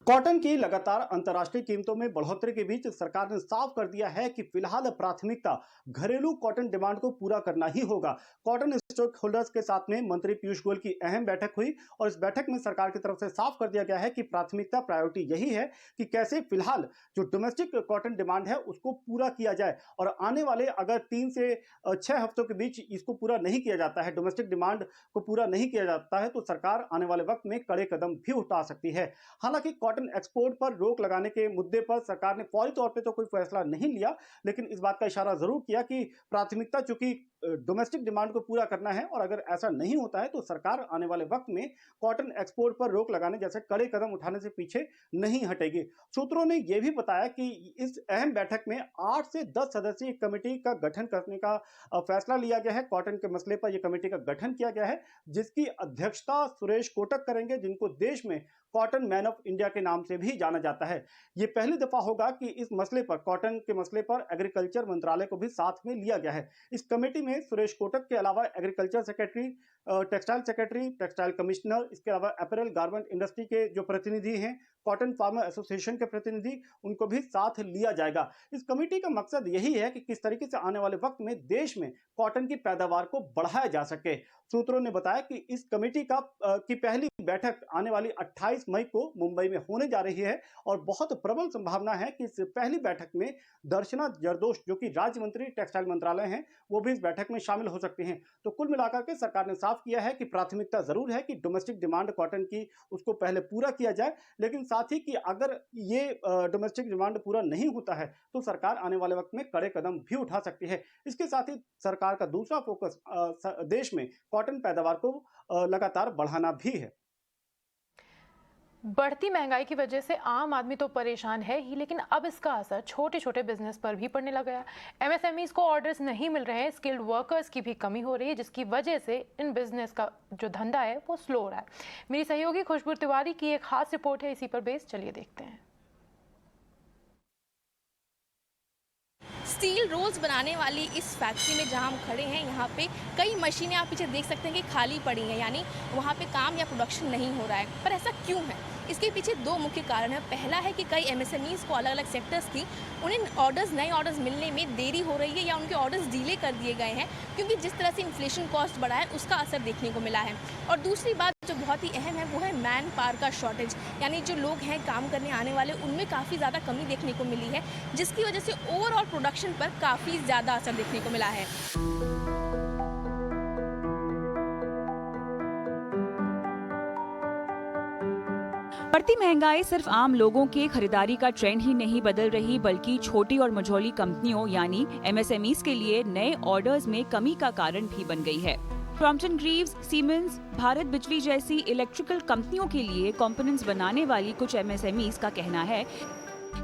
कॉटन की लगातार अंतर्राष्ट्रीय कीमतों में बढ़ोतरी के बीच सरकार ने साफ कर दिया है कि फिलहाल प्राथमिकता घरेलू कॉटन डिमांड को पूरा करना ही होगा। कॉटन स्टॉक होल्डर्स के साथ में मंत्री पीयूष गोयल की अहम बैठक हुई और इस बैठक में सरकार की तरफ से साफ कर दिया गया है कि प्रायोरिटी यही है कि कैसे फिलहाल जो डोमेस्टिक कॉटन डिमांड है उसको पूरा किया जाए और आने वाले अगर 3 से 6 हफ्तों के बीच इसको पूरा नहीं किया जाता है, डोमेस्टिक डिमांड को पूरा नहीं किया जाता है, तो सरकार आने वाले वक्त में कड़े कदम भी उठा सकती है। हालांकि कॉटन एक्सपोर्ट पर रोक लगाने के मुद्दे पर सरकार ने फौरी तौर पे तो कोई फैसला नहीं लिया, लेकिन इस बात का इशारा जरूर किया कि प्राथमिकता चूंकि डोमेस्टिक डिमांड को पूरा करना है और अगर ऐसा नहीं होता है तो सरकार आने वाले वक्त में कॉटन एक्सपोर्ट पर रोक लगाने जैसे कड़े कदम उठाने से पीछे नहीं हटेगी। सूत्रों ने यह भी बताया कि इस अहम बैठक में 8 से 10 सदस्यीय कमेटी का गठन करने का फैसला लिया गया है। कॉटन के मसले पर यह कमेटी का गठन किया गया है, जिसकी अध्यक्षता सुरेश कोटक करेंगे, जिनको देश में कॉटन मैन ऑफ इंडिया के नाम से भी जाना जाता है। ये पहली दफा होगा कि इस मसले पर, कॉटन के मसले पर एग्रीकल्चर मंत्रालय को भी साथ में लिया गया है। इस कमेटी में सुरेश कोटक के अलावा एग्रीकल्चर सेक्रेटरी, टेक्सटाइल कमिश्नर, इसके अलावा अपैरल गारमेंट इंडस्ट्री के जो प्रतिनिधि हैं, कॉटन फार्मर एसोसिएशन के प्रतिनिधि, उनको भी साथ लिया जाएगा। इस कमेटी का मकसद यही है कि किस तरीके से आने वाले वक्त में देश में कॉटन की पैदावार को बढ़ाया जा सके। सूत्रों ने बताया कि इस कमेटी की पहली बैठक आने वाली 28 मई को मुंबई में होने जा रही है और बहुत प्रबल संभावना है कि इस पहली बैठक में दर्शना जरदोश, जो कि राज्य मंत्री टेक्सटाइल मंत्रालय हैं, वो भी इस बैठक में शामिल हो सकते हैं। तो कुल मिलाकर के सरकार ने साफ किया है कि प्राथमिकता जरूर है कि डोमेस्टिक डिमांड कॉटन की उसको पहले पूरा किया जाए, लेकिन साथ ही कि अगर ये डोमेस्टिक डिमांड पूरा नहीं होता है तो सरकार आने वाले वक्त में कड़े कदम भी उठा सकती है। इसके साथ ही सरकार का दूसरा फोकस देश में कॉटन पैदावार को लगातार बढ़ाना भी है। बढ़ती महंगाई की वजह से आम आदमी तो परेशान है ही, लेकिन अब इसका असर छोटे छोटे बिजनेस पर भी पड़ने लगा है। एमएसएमईज को ऑर्डर्स नहीं मिल रहे हैं, स्किल्ड वर्कर्स की भी कमी हो रही है, जिसकी वजह से इन बिजनेस का जो धंधा है वो स्लो हो रहा है। मेरी सहयोगी खुशबू तिवारी की एक खास रिपोर्ट है इसी पर बेस, चलिए देखते हैं। स्टील रोल्स बनाने वाली इस फैक्ट्री में जहां हम खड़े हैं, यहाँ पे कई मशीनें आप पीछे देख सकते हैं कि खाली पड़ी हैं, यानी वहाँ पे काम या प्रोडक्शन नहीं हो रहा है। पर ऐसा क्यों है? इसके पीछे 2 मुख्य कारण हैं। पहला है कि कई एमएसएमईज को अलग अलग सेक्टर्स की उन्हें नए ऑर्डर्स मिलने में देरी हो रही है या उनके ऑर्डर्स डिले कर दिए गए हैं, क्योंकि जिस तरह से इन्फ्लेशन कॉस्ट बढ़ा है उसका असर देखने को मिला है। और दूसरी बात जो बहुत ही अहम है वो है मैन पावर का शॉर्टेज, यानी जो लोग हैं काम करने आने वाले, उनमें काफ़ी ज़्यादा कमी देखने को मिली है, जिसकी वजह से ओवरऑल प्रोडक्शन पर काफ़ी ज़्यादा असर देखने को मिला है। बढ़ती महंगाई सिर्फ आम लोगों के खरीदारी का ट्रेंड ही नहीं बदल रही, बल्कि छोटी और मझोली कंपनियों यानी एमएसएमईज के लिए नए ऑर्डर्स में कमी का कारण भी बन गई है। क्रॉम्पटन ग्रीव्स, सीमेंस, भारत बिजली जैसी इलेक्ट्रिकल कंपनियों के लिए कंपोनेंट्स बनाने वाली कुछ एमएसएमईज का कहना है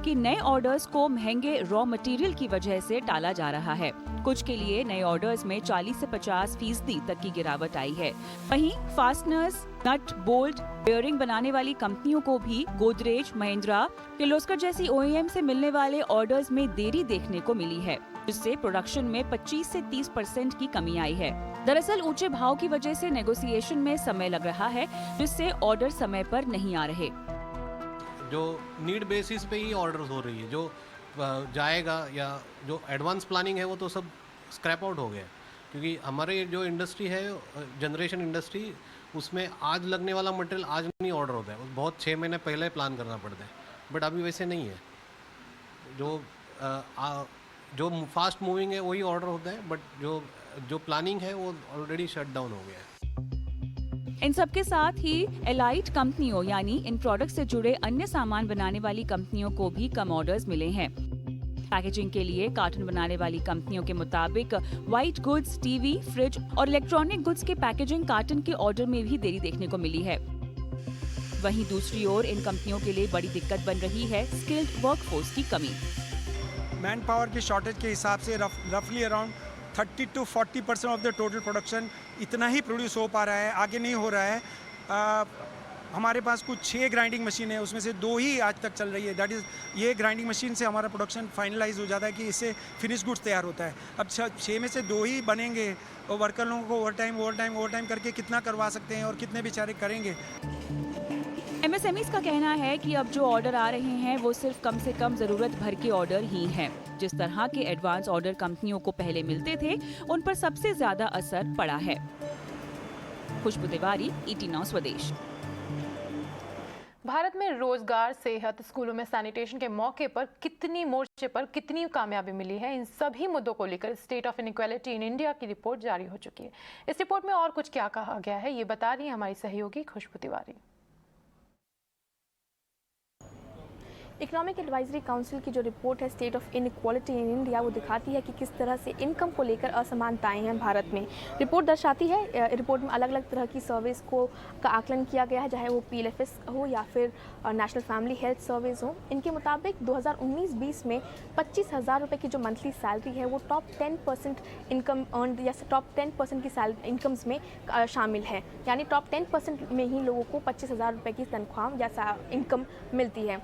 कि नए ऑर्डर्स को महंगे रॉ मटेरियल की वजह से टाला जा रहा है। कुछ के लिए नए ऑर्डर्स में 40 से 50% तक की गिरावट आई है। वहीं फास्टनर्स, नट, बोल्ट, बेयरिंग बनाने वाली कंपनियों को भी गोदरेज, महिंद्रा, किर्लोस्कर जैसी ओईएम से मिलने वाले ऑर्डर्स में देरी देखने को मिली है, जिससे प्रोडक्शन में 25 से 30% की कमी आई है। दरअसल ऊंचे भाव की वजह से नेगोशिएशन में समय लग रहा है, जिससे ऑर्डर समय पर नहीं आ रहे। जो नीड बेसिस पे ही ऑर्डर्स हो रही है, जो जाएगा या जो एडवांस प्लानिंग है वो तो सब स्क्रैप आउट हो गया, क्योंकि हमारे जो इंडस्ट्री है जनरेशन इंडस्ट्री, उसमें आज लगने वाला मटेरियल आज नहीं ऑर्डर होता है, बहुत 6 महीने पहले प्लान करना पड़ता है। बट अभी वैसे नहीं है, जो फास्ट मूविंग है वही ऑर्डर होता है, बट जो प्लानिंग है वो ऑलरेडी शट डाउन हो गया है। इन सब के साथ ही एलाइट कंपनियों यानी इन प्रोडक्ट से जुड़े अन्य सामान बनाने वाली कंपनियों को भी कम ऑर्डर्स मिले हैं। पैकेजिंग के लिए कार्टन बनाने वाली कंपनियों के मुताबिक व्हाइट गुड्स, टीवी, फ्रिज और इलेक्ट्रॉनिक गुड्स के पैकेजिंग कार्टन के ऑर्डर में भी देरी देखने को मिली है। वहीं दूसरी ओर इन कंपनियों के लिए बड़ी दिक्कत बन रही है स्किल्ड वर्कफोर्स की कमी। मैन पावर की शॉर्टेज के हिसाब से रफली around 30 to 40% of the total production इतना ही प्रोड्यूस हो पा रहा है, आगे नहीं हो रहा है। हमारे पास कुछ 6 ग्राइंडिंग मशीन है, उसमें से 2 ही आज तक चल रही है। दैट इज़ ये ग्राइंडिंग मशीन से हमारा प्रोडक्शन फाइनलाइज हो जाता है कि इससे फिनिश गुड्स तैयार होता है। अब 6 में से 2 ही बनेंगे और वर्कर लोगों को ओवर टाइम करके कितना करवा सकते हैं और कितने बेचारे करेंगे। एमएसएमईज का कहना है कि अब जो ऑर्डर आ रहे हैं वो सिर्फ कम से कम जरूरत भर के ऑर्डर ही हैं। जिस तरह के एडवांस ऑर्डर कंपनियों को पहले मिलते थे, उन पर सबसे ज्यादा असर पड़ा है। खुशबू तिवारी, ET9 स्वदेश। भारत में रोजगार, सेहत, स्कूलों में सैनिटेशन के मौके पर कितनी मोर्चे पर कितनी कामयाबी मिली है, इन सभी मुद्दों को लेकर state of inequality in India की रिपोर्ट जारी हो चुकी है। इस रिपोर्ट में और कुछ क्या कहा गया है, ये बता रही है हमारी सहयोगी खुशबू तिवारी। इकोनॉमिक एडवाइजरी काउंसिल की जो रिपोर्ट है state of inequality in India, वो दिखाती है कि किस तरह से इनकम को लेकर असमानताएं हैं भारत में। रिपोर्ट दर्शाती है, रिपोर्ट में अलग अलग तरह की सर्विस का आकलन किया गया है, चाहे वो PLFS हो या फिर नेशनल फैमिली हेल्थ सर्विस हो। इनके मुताबिक 2019-20 में 25,000 रुपये की जो मंथली सैलरी है वो टॉप 10% इनकम अर्न या टॉप 10% की इनकम्स में शामिल है। यानी टॉप 10% में ही लोगों को 25,000 रुपये की तनख्वाह या इनकम मिलती है।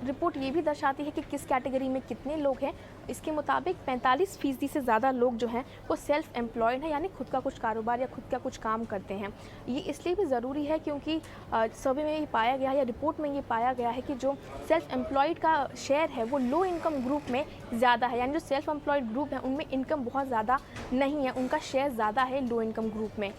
रिपोर्ट ये भी दर्शाती है कि किस कैटेगरी में कितने लोग हैं। इसके मुताबिक 45% से ज़्यादा लोग जो हैं वो सेल्फ एम्प्लॉयड हैं, यानी खुद का कुछ कारोबार या खुद का कुछ काम करते हैं। ये इसलिए भी ज़रूरी है क्योंकि सर्वे में ये पाया गया है या रिपोर्ट में ये पाया गया है कि जो सेल्फ एम्प्लॉयड का शेयर है वो लो इनकम ग्रुप में ज़्यादा है। यानी जो सेल्फ एम्प्लॉयड ग्रुप है उनमें इनकम बहुत ज़्यादा नहीं है, उनका शेयर ज़्यादा है लो इनकम ग्रुप में।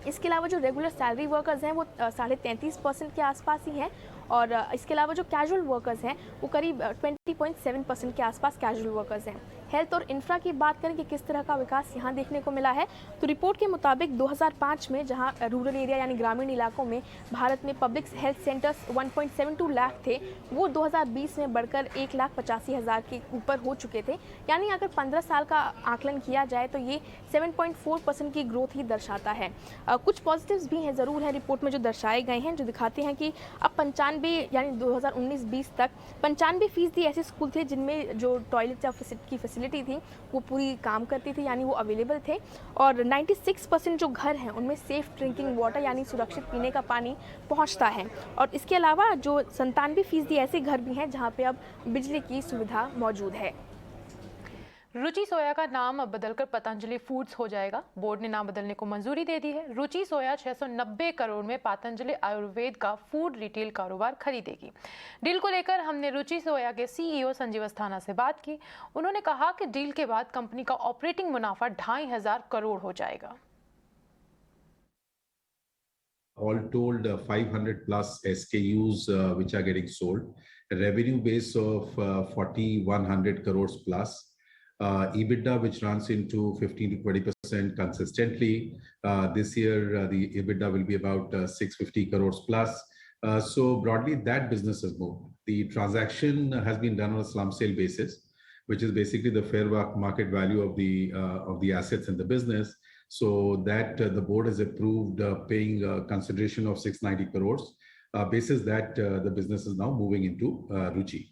इसके अलावा जो रेगुलर सैलरी वर्कर्स हैं वो 33.5% के आसपास ही हैं, और इसके अलावा जो कैजुअल वर्कर्स हैं वो करीब 20.7% के आसपास कैजुअल वर्कर्स हैं। हेल्थ और इंफ्रा की बात करें कि किस तरह का विकास यहाँ देखने को मिला है, तो रिपोर्ट के मुताबिक 2005 में जहाँ रूरल एरिया यानी ग्रामीण इलाकों में भारत में पब्लिक हेल्थ सेंटर्स 1.72 लाख थे, वो 2020 में बढ़कर 1,85,000 के ऊपर हो चुके थे। यानी अगर 15 साल का आकलन किया जाए तो ये 7.4% की ग्रोथ ही दर्शाता है। कुछ पॉजिटिव्स भी हैं ज़रूर हैं रिपोर्ट में जो दर्शाए गए हैं, जो दिखाते हैं कि अब 95 यानी 2019-20 तक 95% ऐसे स्कूल थे जिनमें जो टॉयलेट या की फैसिलिटी थी वो पूरी काम करती थी, यानी वो अवेलेबल थे। और 96% जो घर हैं उनमें सेफ़ ड्रिंकिंग वाटर यानी सुरक्षित पीने का पानी पहुंचता है। और इसके अलावा जो 97% ऐसे घर भी हैं जहां पे अब बिजली की सुविधा मौजूद है। रुचि सोया का नाम अब बदलकर पतंजलि फूड्स हो जाएगा। बोर्ड ने नाम बदलने को मंजूरी दे दी है। रुचि सोया 690 करोड़ में पतंजलि आयुर्वेद का फूड रिटेल कारोबार खरीदेगी। डील को लेकर हमने रुचि सोया के CEO संजीव अस्थाना से बात की। उन्होंने कहा कि डील के बाद कंपनी का ऑपरेटिंग मुनाफा 2,500 करोड़ हो जाएगा। All told, 500 plus SKUs which are getting sold, a revenue base of 4,100 crores plus. EBITDA which runs into 15 to 20% consistently. This year, the EBITDA will be about 650 crores plus. So broadly, that business has moved. The transaction has been done on a slump sale basis, which is basically the fair market value of the assets in the business. So that the board has approved paying consideration of 690 crores. Basis that the business is now moving into Ruchi.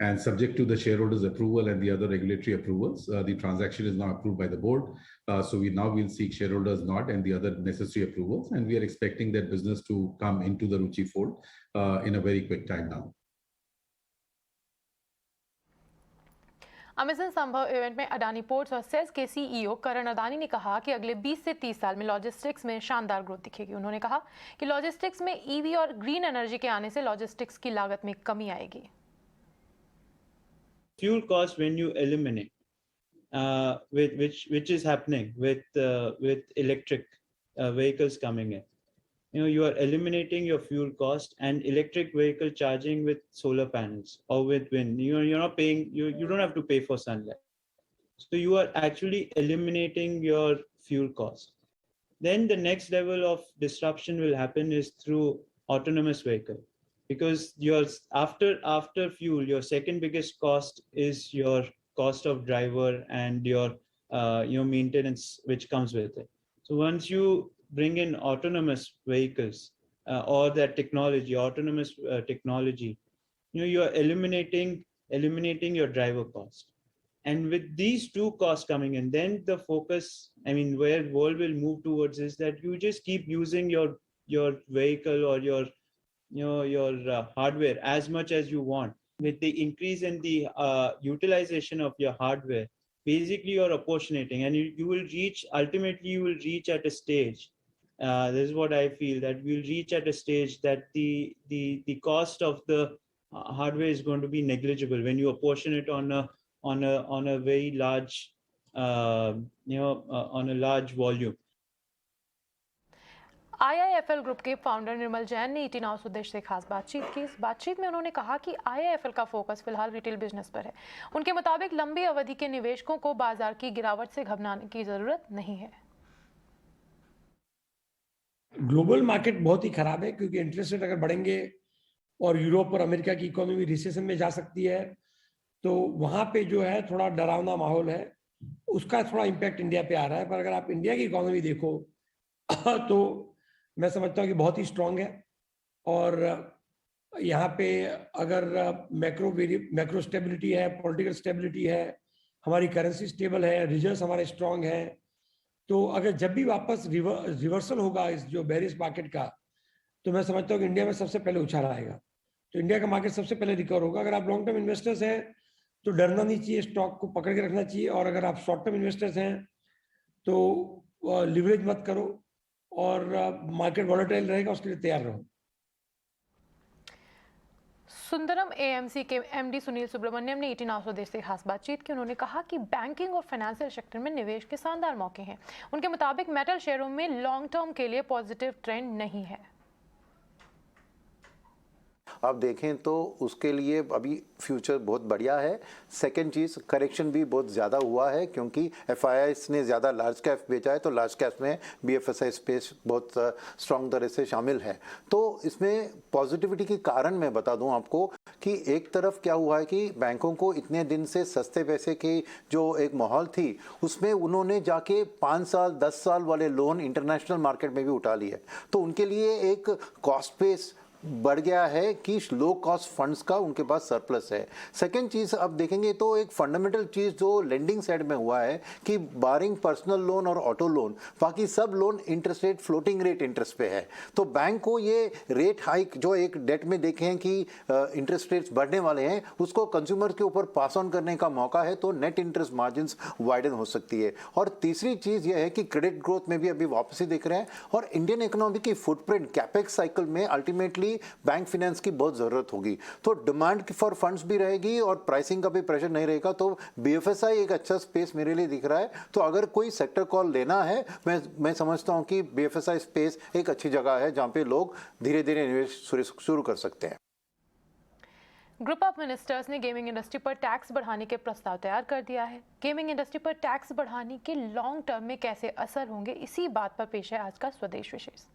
And subject to the shareholders' approval and the other regulatory approvals, the transaction is now approved by the board. So we'll seek shareholders' nod and the other necessary approvals, and we are expecting that business to come into the Ruchi fold in a very quick time now. Amazon संभव event में Adani ports और says के CEO करण अडानी ने कहा कि अगले 20 से 30 साल में लॉजिस्टिक्स में शानदार ग्रोथ दिखेगी। उन्होंने कहा कि लॉजिस्टिक्स में EV और ग्रीन एनर्जी के आने से लॉजिस्टिक्स की लागत में कमी आएगी। Fuel cost when you eliminate, which is happening with electric vehicles coming in. You are eliminating your fuel cost, and electric vehicle charging with solar panels or with wind. You're not paying. You don't have to pay for sunlight. So you are actually eliminating your fuel cost. Then the next level of disruption will happen is through autonomous vehicle. Because after fuel, your second biggest cost is your cost of driver and your maintenance, which comes with it. So once you bring in autonomous vehicles or that technology, autonomous technology, you are eliminating your driver cost. And with these two costs coming in, then the focus, I mean, where world will move towards is that you just keep using your vehicle or your hardware as much as you want. With the increase in the utilization of your hardware, basically you're apportioning, and you will reach, ultimately you will reach at a stage. This is what I feel, that we'll reach at a stage that the cost of the hardware is going to be negligible when you apportion it on a very large, on a large volume. IIFL group के founder Nirmal Jain ने ET Now स्वदेश से खास बातचीत की। इस बातचीत में उन्होंने कहा कि IIFL का फोकस फिलहाल रिटेल बिजनेस पर है। उनके मुताबिक लंबी अवधि के निवेशकों को बाजार की गिरावट से घबराने की जरूरत नहीं है। ग्लोबल मार्केट बहुत ही खराब है, क्योंकि इंटरेस्ट रेट अगर बढ़ेंगे और यूरोप और अमेरिका की इकोनॉमी रिसेशन में जा सकती है, तो वहां पे जो है थोड़ा डरावना माहौल है, उसका थोड़ा इम्पैक्ट इंडिया पे आ रहा है। पर अगर आप इंडिया की इकोनॉमी देखो तो मैं समझता हूँ कि बहुत ही स्ट्रांग है, और यहाँ पे अगर मैक्रो स्टेबिलिटी है, पॉलिटिकल स्टेबिलिटी है, हमारी करेंसी स्टेबल है, रिजर्व्स हमारे स्ट्रांग हैं, तो अगर जब भी वापस रिवर्सल होगा इस जो बेरिश मार्केट का, तो मैं समझता हूँ कि इंडिया में सबसे पहले उछाल आएगा। तो इंडिया का मार्केट सबसे पहले रिकवर होगा। अगर आप लॉन्ग टर्म इन्वेस्टर्स हैं तो डरना नहीं चाहिए, स्टॉक को पकड़ के रखना चाहिए, और अगर आप शॉर्ट टर्म इन्वेस्टर्स हैं तो लिवरेज मत करो, और मार्केट वॉलेटाइल रहेगा, उसके लिए तैयार रहो। सुंदरम AMC के MD सुनील सुब्रमण्यम ने ET Now स्वदेश से खास बातचीत की। उन्होंने कहा कि बैंकिंग और फाइनेंशियल सेक्टर में निवेश के शानदार मौके हैं। उनके मुताबिक मेटल शेयरों में लॉन्ग टर्म के लिए पॉजिटिव ट्रेंड नहीं है। आप देखें तो उसके लिए अभी फ्यूचर बहुत बढ़िया है। सेकंड चीज़, करेक्शन भी बहुत ज़्यादा हुआ है, क्योंकि FIIs ने ज़्यादा लार्ज कैप बेचा है, तो लार्ज कैप में BFSI स्पेस बहुत स्ट्रॉन्ग तरह से शामिल है। तो इसमें पॉजिटिविटी के कारण मैं बता दूं आपको कि एक तरफ क्या हुआ है कि बैंकों को इतने दिन से सस्ते पैसे की जो एक माहौल थी, उसमें उन्होंने जाके 5 साल 10 साल वाले लोन इंटरनेशनल मार्केट में भी उठा लिए, तो उनके लिए एक कॉस्ट बेस बढ़ गया है कि लो कॉस्ट फंड्स का उनके पास सरप्लस है। सेकंड चीज़ अब देखेंगे तो एक फंडामेंटल चीज़ जो लेंडिंग साइड में हुआ है कि बारिंग पर्सनल लोन और ऑटो लोन, बाकी सब loan interest rate floating rate interest पे है, तो बैंक को ये रेट हाइक जो एक डेट में देखे हैं कि इंटरेस्ट रेट्स बढ़ने वाले हैं, उसको कंज्यूमर के ऊपर पास ऑन करने का मौका है, तो नेट इंटरेस्ट मार्जिन वाइडन हो सकती है। और तीसरी चीज़ यह है कि क्रेडिट ग्रोथ में भी अभी वापसी दिख रहे हैं, और इंडियन इकोनॉमी की फुटप्रिंट कैपेक्स साइकिल में अल्टीमेटली बैंक फाइनेंस की बहुत जरूरत होगी, तो डिमांड फॉर फंड्स भी रहेगी और प्राइसिंग का भी प्रेशर नहीं रहेगा। तो BFSI एक अच्छा स्पेस मेरे लिए दिख रहा है। तो अगर कोई सेक्टर कॉल लेना है, मैं समझता हूं कि BFSI स्पेस एक अच्छी जगह है जहां पे लोग धीरे धीरे निवेश शुरू कर सकते हैं। ग्रुप ऑफ मिनिस्टर्स ने गेमिंग इंडस्ट्री पर टैक्स बढ़ाने के प्रस्ताव तैयार कर दिया है। गेमिंग इंडस्ट्री पर टैक्स बढ़ाने के लॉन्ग टर्म में कैसे असर होंगे, इसी बात पर पेश है आज का स्वदेश विशेष।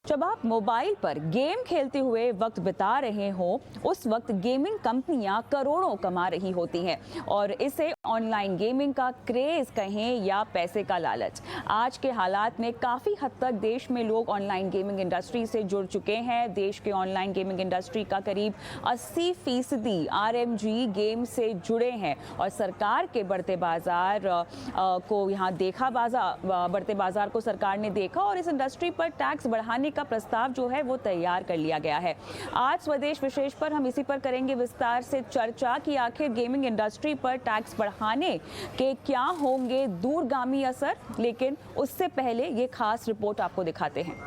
जब आप मोबाइल पर गेम खेलते हुए वक्त बिता रहे हो, उस वक्त गेमिंग कंपनियां करोड़ों कमा रही होती हैं, और इसे ऑनलाइन गेमिंग का क्रेज कहें या पैसे का लालच। आज के हालात में काफ़ी हद तक देश में लोग ऑनलाइन गेमिंग इंडस्ट्री से जुड़ चुके हैं। देश के ऑनलाइन गेमिंग इंडस्ट्री का करीब 80% RMG गेम से जुड़े हैं, और सरकार के बढ़ते बाजार को यहाँ देखा, बढ़ते बाजार को सरकार ने देखा और इस इंडस्ट्री पर टैक्स बढ़ाने का प्रस्ताव जो है वो तैयार कर लिया गया है। आज स्वदेश विशेष पर हम इसी पर करेंगे विस्तार से चर्चा कि आखिर गेमिंग इंडस्ट्री पर टैक्स बढ़ाने के क्या होंगे दूरगामी असर। लेकिन उससे पहले ये खास रिपोर्ट आपको दिखाते हैं।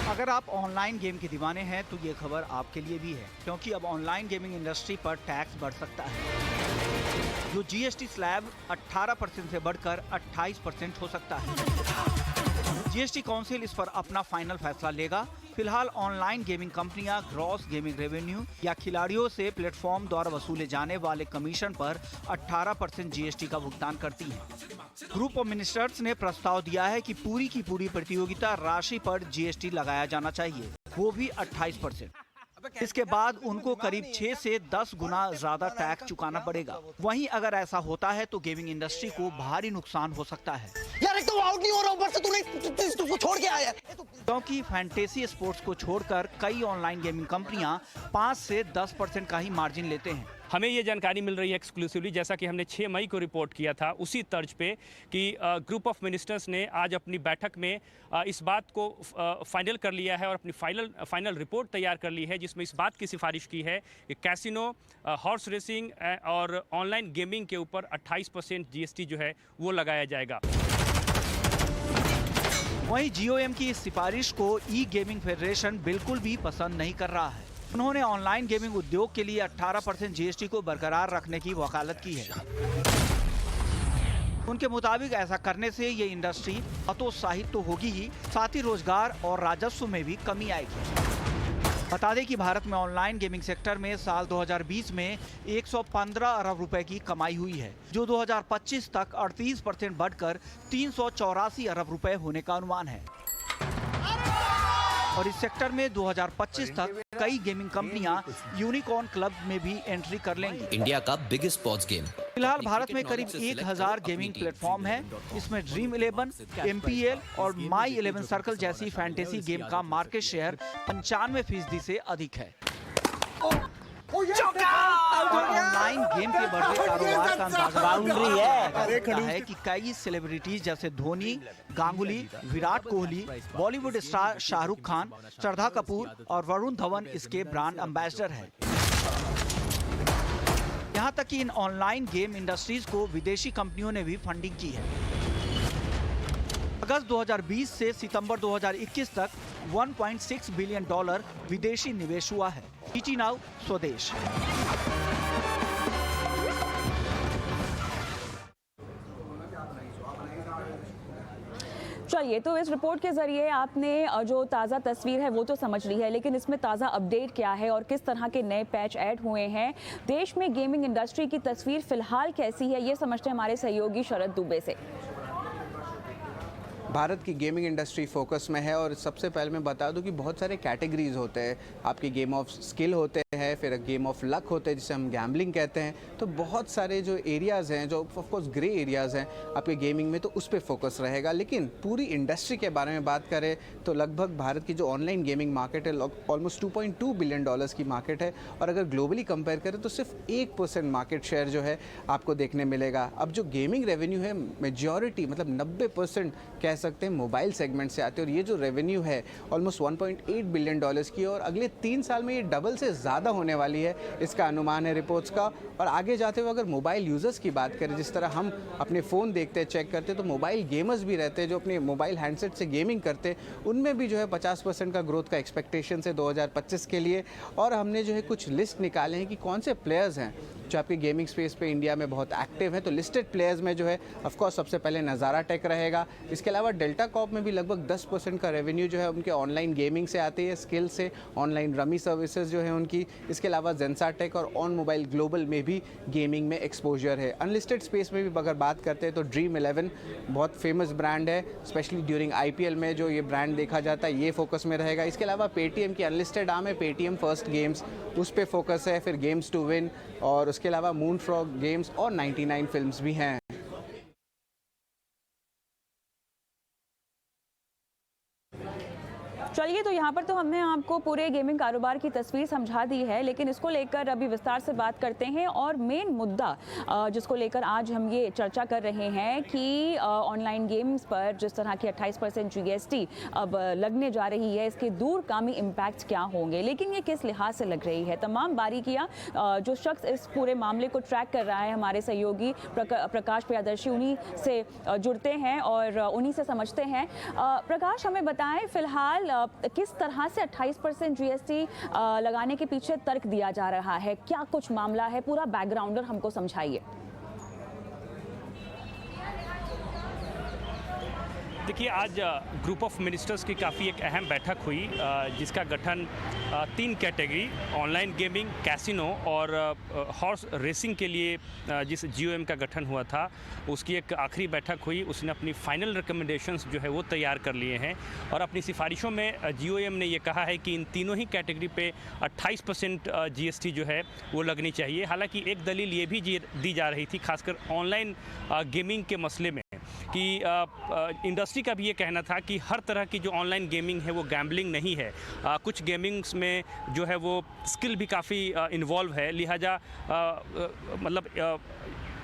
अगर आप ऑनलाइन गेम के दीवाने हैं तो ये खबर आपके लिए भी है, क्योंकि अब ऑनलाइन गेमिंग इंडस्ट्री पर टैक्स बढ़ सकता है। जो GST स्लैब 18% से बढ़कर 28% हो सकता है। GST काउंसिल इस पर अपना फाइनल फैसला लेगा। फिलहाल ऑनलाइन गेमिंग कंपनियां ग्रॉस गेमिंग रेवेन्यू या खिलाड़ियों से प्लेटफॉर्म द्वारा वसूले जाने वाले कमीशन पर 18% GST का भुगतान करती हैं। ग्रुप ऑफ मिनिस्टर्स ने प्रस्ताव दिया है कि पूरी की पूरी प्रतियोगिता राशि पर GST लगाया जाना चाहिए, वो भी 28%। इसके बाद उनको करीब 6 से 10 गुना ज्यादा टैक्स चुकाना पड़ेगा। वहीं अगर ऐसा होता है तो गेमिंग इंडस्ट्री को भारी नुकसान हो सकता है। यार एक तो तो आउट नहीं हो रहा, ऊपर से तूने उसको छोड़ के आया है। क्योंकि फैंटेसी स्पोर्ट्स को छोड़कर कई ऑनलाइन गेमिंग कंपनियां 5 से 10% का ही मार्जिन लेते हैं। हमें ये जानकारी मिल रही है एक्सक्लूसिवली, जैसा कि हमने 6 मई को रिपोर्ट किया था, उसी तर्ज पे कि ग्रुप ऑफ मिनिस्टर्स ने आज अपनी बैठक में इस बात को फाइनल कर लिया है और अपनी फाइनल रिपोर्ट तैयार कर ली है, जिसमें इस बात की सिफारिश की है कि कैसीनो, हॉर्स रेसिंग और ऑनलाइन गेमिंग के ऊपर 28% GST जो है वो लगाया जाएगा। वहीं GOM की इस सिफारिश को ई गेमिंग फेडरेशन बिल्कुल भी पसंद नहीं कर रहा है। उन्होंने ऑनलाइन गेमिंग उद्योग के लिए 18% GST को बरकरार रखने की वकालत की है। उनके मुताबिक ऐसा करने से ये इंडस्ट्री हतोत्साहित तो होगी ही, साथ ही रोजगार और राजस्व में भी कमी आएगी। बता दें कि भारत में ऑनलाइन गेमिंग सेक्टर में साल 2020 में 115 अरब रुपए की कमाई हुई है, जो 2025 तक 38% बढ़कर 384 अरब रुपए होने का अनुमान है। और इस सेक्टर में 2025 तक कई गेमिंग कंपनियां यूनिकॉर्न क्लब में भी एंट्री कर लेंगी। इंडिया का बिगेस्ट स्पोर्ट्स गेम। फिलहाल भारत में करीब 1000 गेमिंग प्लेटफॉर्म है। इसमें ड्रीम 11, MPL और माई 11 सर्कल जैसी फैंटेसी गेम का मार्केट शेयर 95% से अधिक है। ऑनलाइन गेम के बढ़ते कारोबार का अंदाजा है कि कई सेलिब्रिटीज जैसे धोनी, गांगुली, विराट कोहली, बॉलीवुड स्टार शाहरुख खान, श्रद्धा कपूर और वरुण धवन इसके ब्रांड एम्बेसडर हैं। यहाँ तक कि इन ऑनलाइन गेम इंडस्ट्रीज को विदेशी कंपनियों ने भी फंडिंग की है। अगस्त 2020 से सितंबर 2021 तक $1.6 बिलियन विदेशी निवेश हुआ है। टीटी नाउ स्वदेश। चलिए, तो इस रिपोर्ट के जरिए आपने जो ताज़ा तस्वीर है वो तो समझ ली है, लेकिन इसमें ताज़ा अपडेट क्या है और किस तरह के नए पैच ऐड हुए हैं, देश में गेमिंग इंडस्ट्री की तस्वीर फिलहाल कैसी है, ये समझते हैं हमारे सहयोगी शरद दुबे से। भारत की गेमिंग इंडस्ट्री फोकस में है और सबसे पहले मैं बता दूं कि बहुत सारे कैटेगरीज होते हैं। आपके गेम ऑफ स्किल होते हैं, फिर गेम ऑफ लक होते हैं जिसे हम गैम्बलिंग कहते हैं। तो बहुत सारे जो एरियाज़ हैं, जो ऑफ कोर्स ग्रे एरियाज़ हैं आपके गेमिंग में, तो उस पर फोकस रहेगा। लेकिन पूरी इंडस्ट्री के बारे में बात करें तो लगभग भारत की जो ऑनलाइन गेमिंग मार्केट है ऑलमोस्ट $2.2 बिलियन की मार्केट है, और अगर ग्लोबली कंपेयर करें तो सिर्फ 1% मार्केट शेयर जो है आपको देखने मिलेगा। अब जो गेमिंग रेवेन्यू है मेजॉरिटी मतलब 90% कह सकते हैं मोबाइल सेगमेंट से आते हैं, और ये जो रेवेन्यू है ऑलमोस्ट $1.8 बिलियन की, और अगले 3 साल में ये डबल से ज़्यादा होने वाली है, इसका अनुमान है रिपोर्ट्स का। और आगे जाते हुए अगर मोबाइल यूज़र्स की बात करें, जिस तरह हम अपने फ़ोन देखते हैं, चेक करते हैं, तो मोबाइल गेमर्स भी रहते हैं जो अपने मोबाइल हैंडसेट से गेमिंग करते हैं, उनमें भी जो है 50% का ग्रोथ का एक्सपेक्टेशन है 2025 के लिए। और हमने जो है कुछ लिस्ट निकाले हैं कि कौन से प्लेयर्स हैं जो आपके गेमिंग स्पेस पे इंडिया में बहुत एक्टिव है। तो लिस्टेड प्लेयर्स में जो है ऑफ कोर्स सबसे पहले नज़ारा टेक रहेगा। इसके अलावा डेल्टा कॉर्प में भी लगभग 10% का रेवेन्यू जो है उनके ऑनलाइन गेमिंग से आती है, स्किल से, ऑनलाइन रमी सर्विसेज जो है उनकी। इसके अलावा जेंसा टेक और ऑन मोबाइल ग्लोबल में भी गेमिंग में एक्सपोजर है। अनलिस्टेड स्पेस में भी अगर बात करते हैं तो ड्रीम 11 बहुत फेमस ब्रांड है, स्पेशली ड्यूरिंग IPL में जो ये ब्रांड देखा जाता है, ये फोकस में रहेगा। इसके अलावा पेटीएम की अनलिस्टेड आर्म है पेटीएम फर्स्ट गेम्स, उस पर फोकस है। फिर गेम्स टू विन, और उसके अलावा मून फ्रॉग गेम्स और 99 फिल्म्स भी हैं। चलिए, तो यहाँ पर तो हमने आपको पूरे गेमिंग कारोबार की तस्वीर समझा दी है, लेकिन इसको लेकर अभी विस्तार से बात करते हैं। और मेन मुद्दा जिसको लेकर आज हम ये चर्चा कर रहे हैं कि ऑनलाइन गेम्स पर जिस तरह की 28% GST अब लगने जा रही है, इसके दूरगामी इम्पैक्ट क्या होंगे, लेकिन ये किस लिहाज से लग रही है, तमाम बारीकियाँ जो शख्स इस पूरे मामले को ट्रैक कर रहा है, हमारे सहयोगी प्रकाश प्रियदर्शी, उन्हीं से जुड़ते हैं और उन्हीं से समझते हैं। प्रकाश, हमें बताएं फिलहाल किस तरह से 28% GST लगाने के पीछे तर्क दिया जा रहा है, क्या कुछ मामला है, पूरा बैकग्राउंडर हमको समझाइए। देखिए, आज ग्रुप ऑफ मिनिस्टर्स की काफ़ी एक अहम बैठक हुई, जिसका गठन 3 कैटेगरी ऑनलाइन गेमिंग, कैसीनो और हॉर्स रेसिंग के लिए जिस GOM का गठन हुआ था, उसकी एक आखिरी बैठक हुई। उसने अपनी फाइनल रिकमेंडेशंस जो है वो तैयार कर लिए हैं, और अपनी सिफारिशों में GOM ने ये कहा है कि इन तीनों ही कैटेगरी पे 28% GST जो है वो लगनी चाहिए। हालांकि एक दलील ये भी दी जा रही थी, खासकर ऑनलाइन गेमिंग के मसले में, कि इंडस्ट्री का भी ये कहना था कि हर तरह की जो ऑनलाइन गेमिंग है वो गैम्बलिंग नहीं है। कुछ गेमिंग्स में जो है वो स्किल भी काफ़ी इन्वॉल्व है, लिहाजा मतलब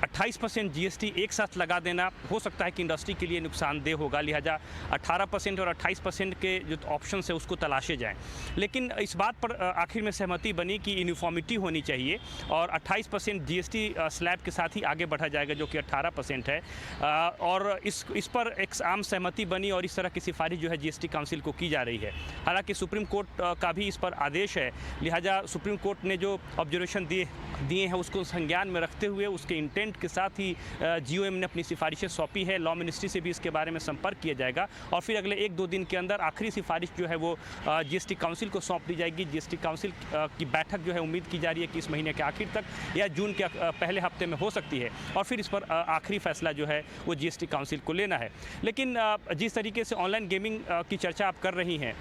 28% GST एक साथ लगा देना हो सकता है कि इंडस्ट्री के लिए नुकसानदेह होगा, लिहाजा 18% और 28% के जो ऑप्शन है उसको तलाशे जाएं। लेकिन इस बात पर आखिर में सहमति बनी कि यूनिफॉर्मिटी होनी चाहिए और 28% GST स्लैब के साथ ही आगे बढ़ा जाएगा जो कि 18% है, और इस पर एक आम सहमति बनी और इस तरह की सिफारिश जो है GST काउंसिल को की जा रही है। हालांकि सुप्रीम कोर्ट का भी इस पर आदेश है, लिहाजा सुप्रीम कोर्ट ने जो ऑब्जर्वेशन दिए हैं उसको संज्ञान में रखते हुए उसके इंटेंट के साथ ही GOM ने अपनी सिफारिशें सौंपी है। लॉ मिनिस्ट्री से भी इसके बारे में संपर्क किया जाएगा और फिर अगले 1-2 दिन के अंदर आखिरी सिफारिश जो है वो GST काउंसिल को सौंप दी जाएगी। GST काउंसिल की बैठक जो है उम्मीद की जा रही है कि इस महीने के आखिर तक या जून के पहले हफ्ते में हो सकती है और फिर इस पर आखिरी फैसला जो है वो GST काउंसिल को लेना है। लेकिन जिस तरीके से ऑनलाइन गेमिंग की चर्चा आप कर रही हैं,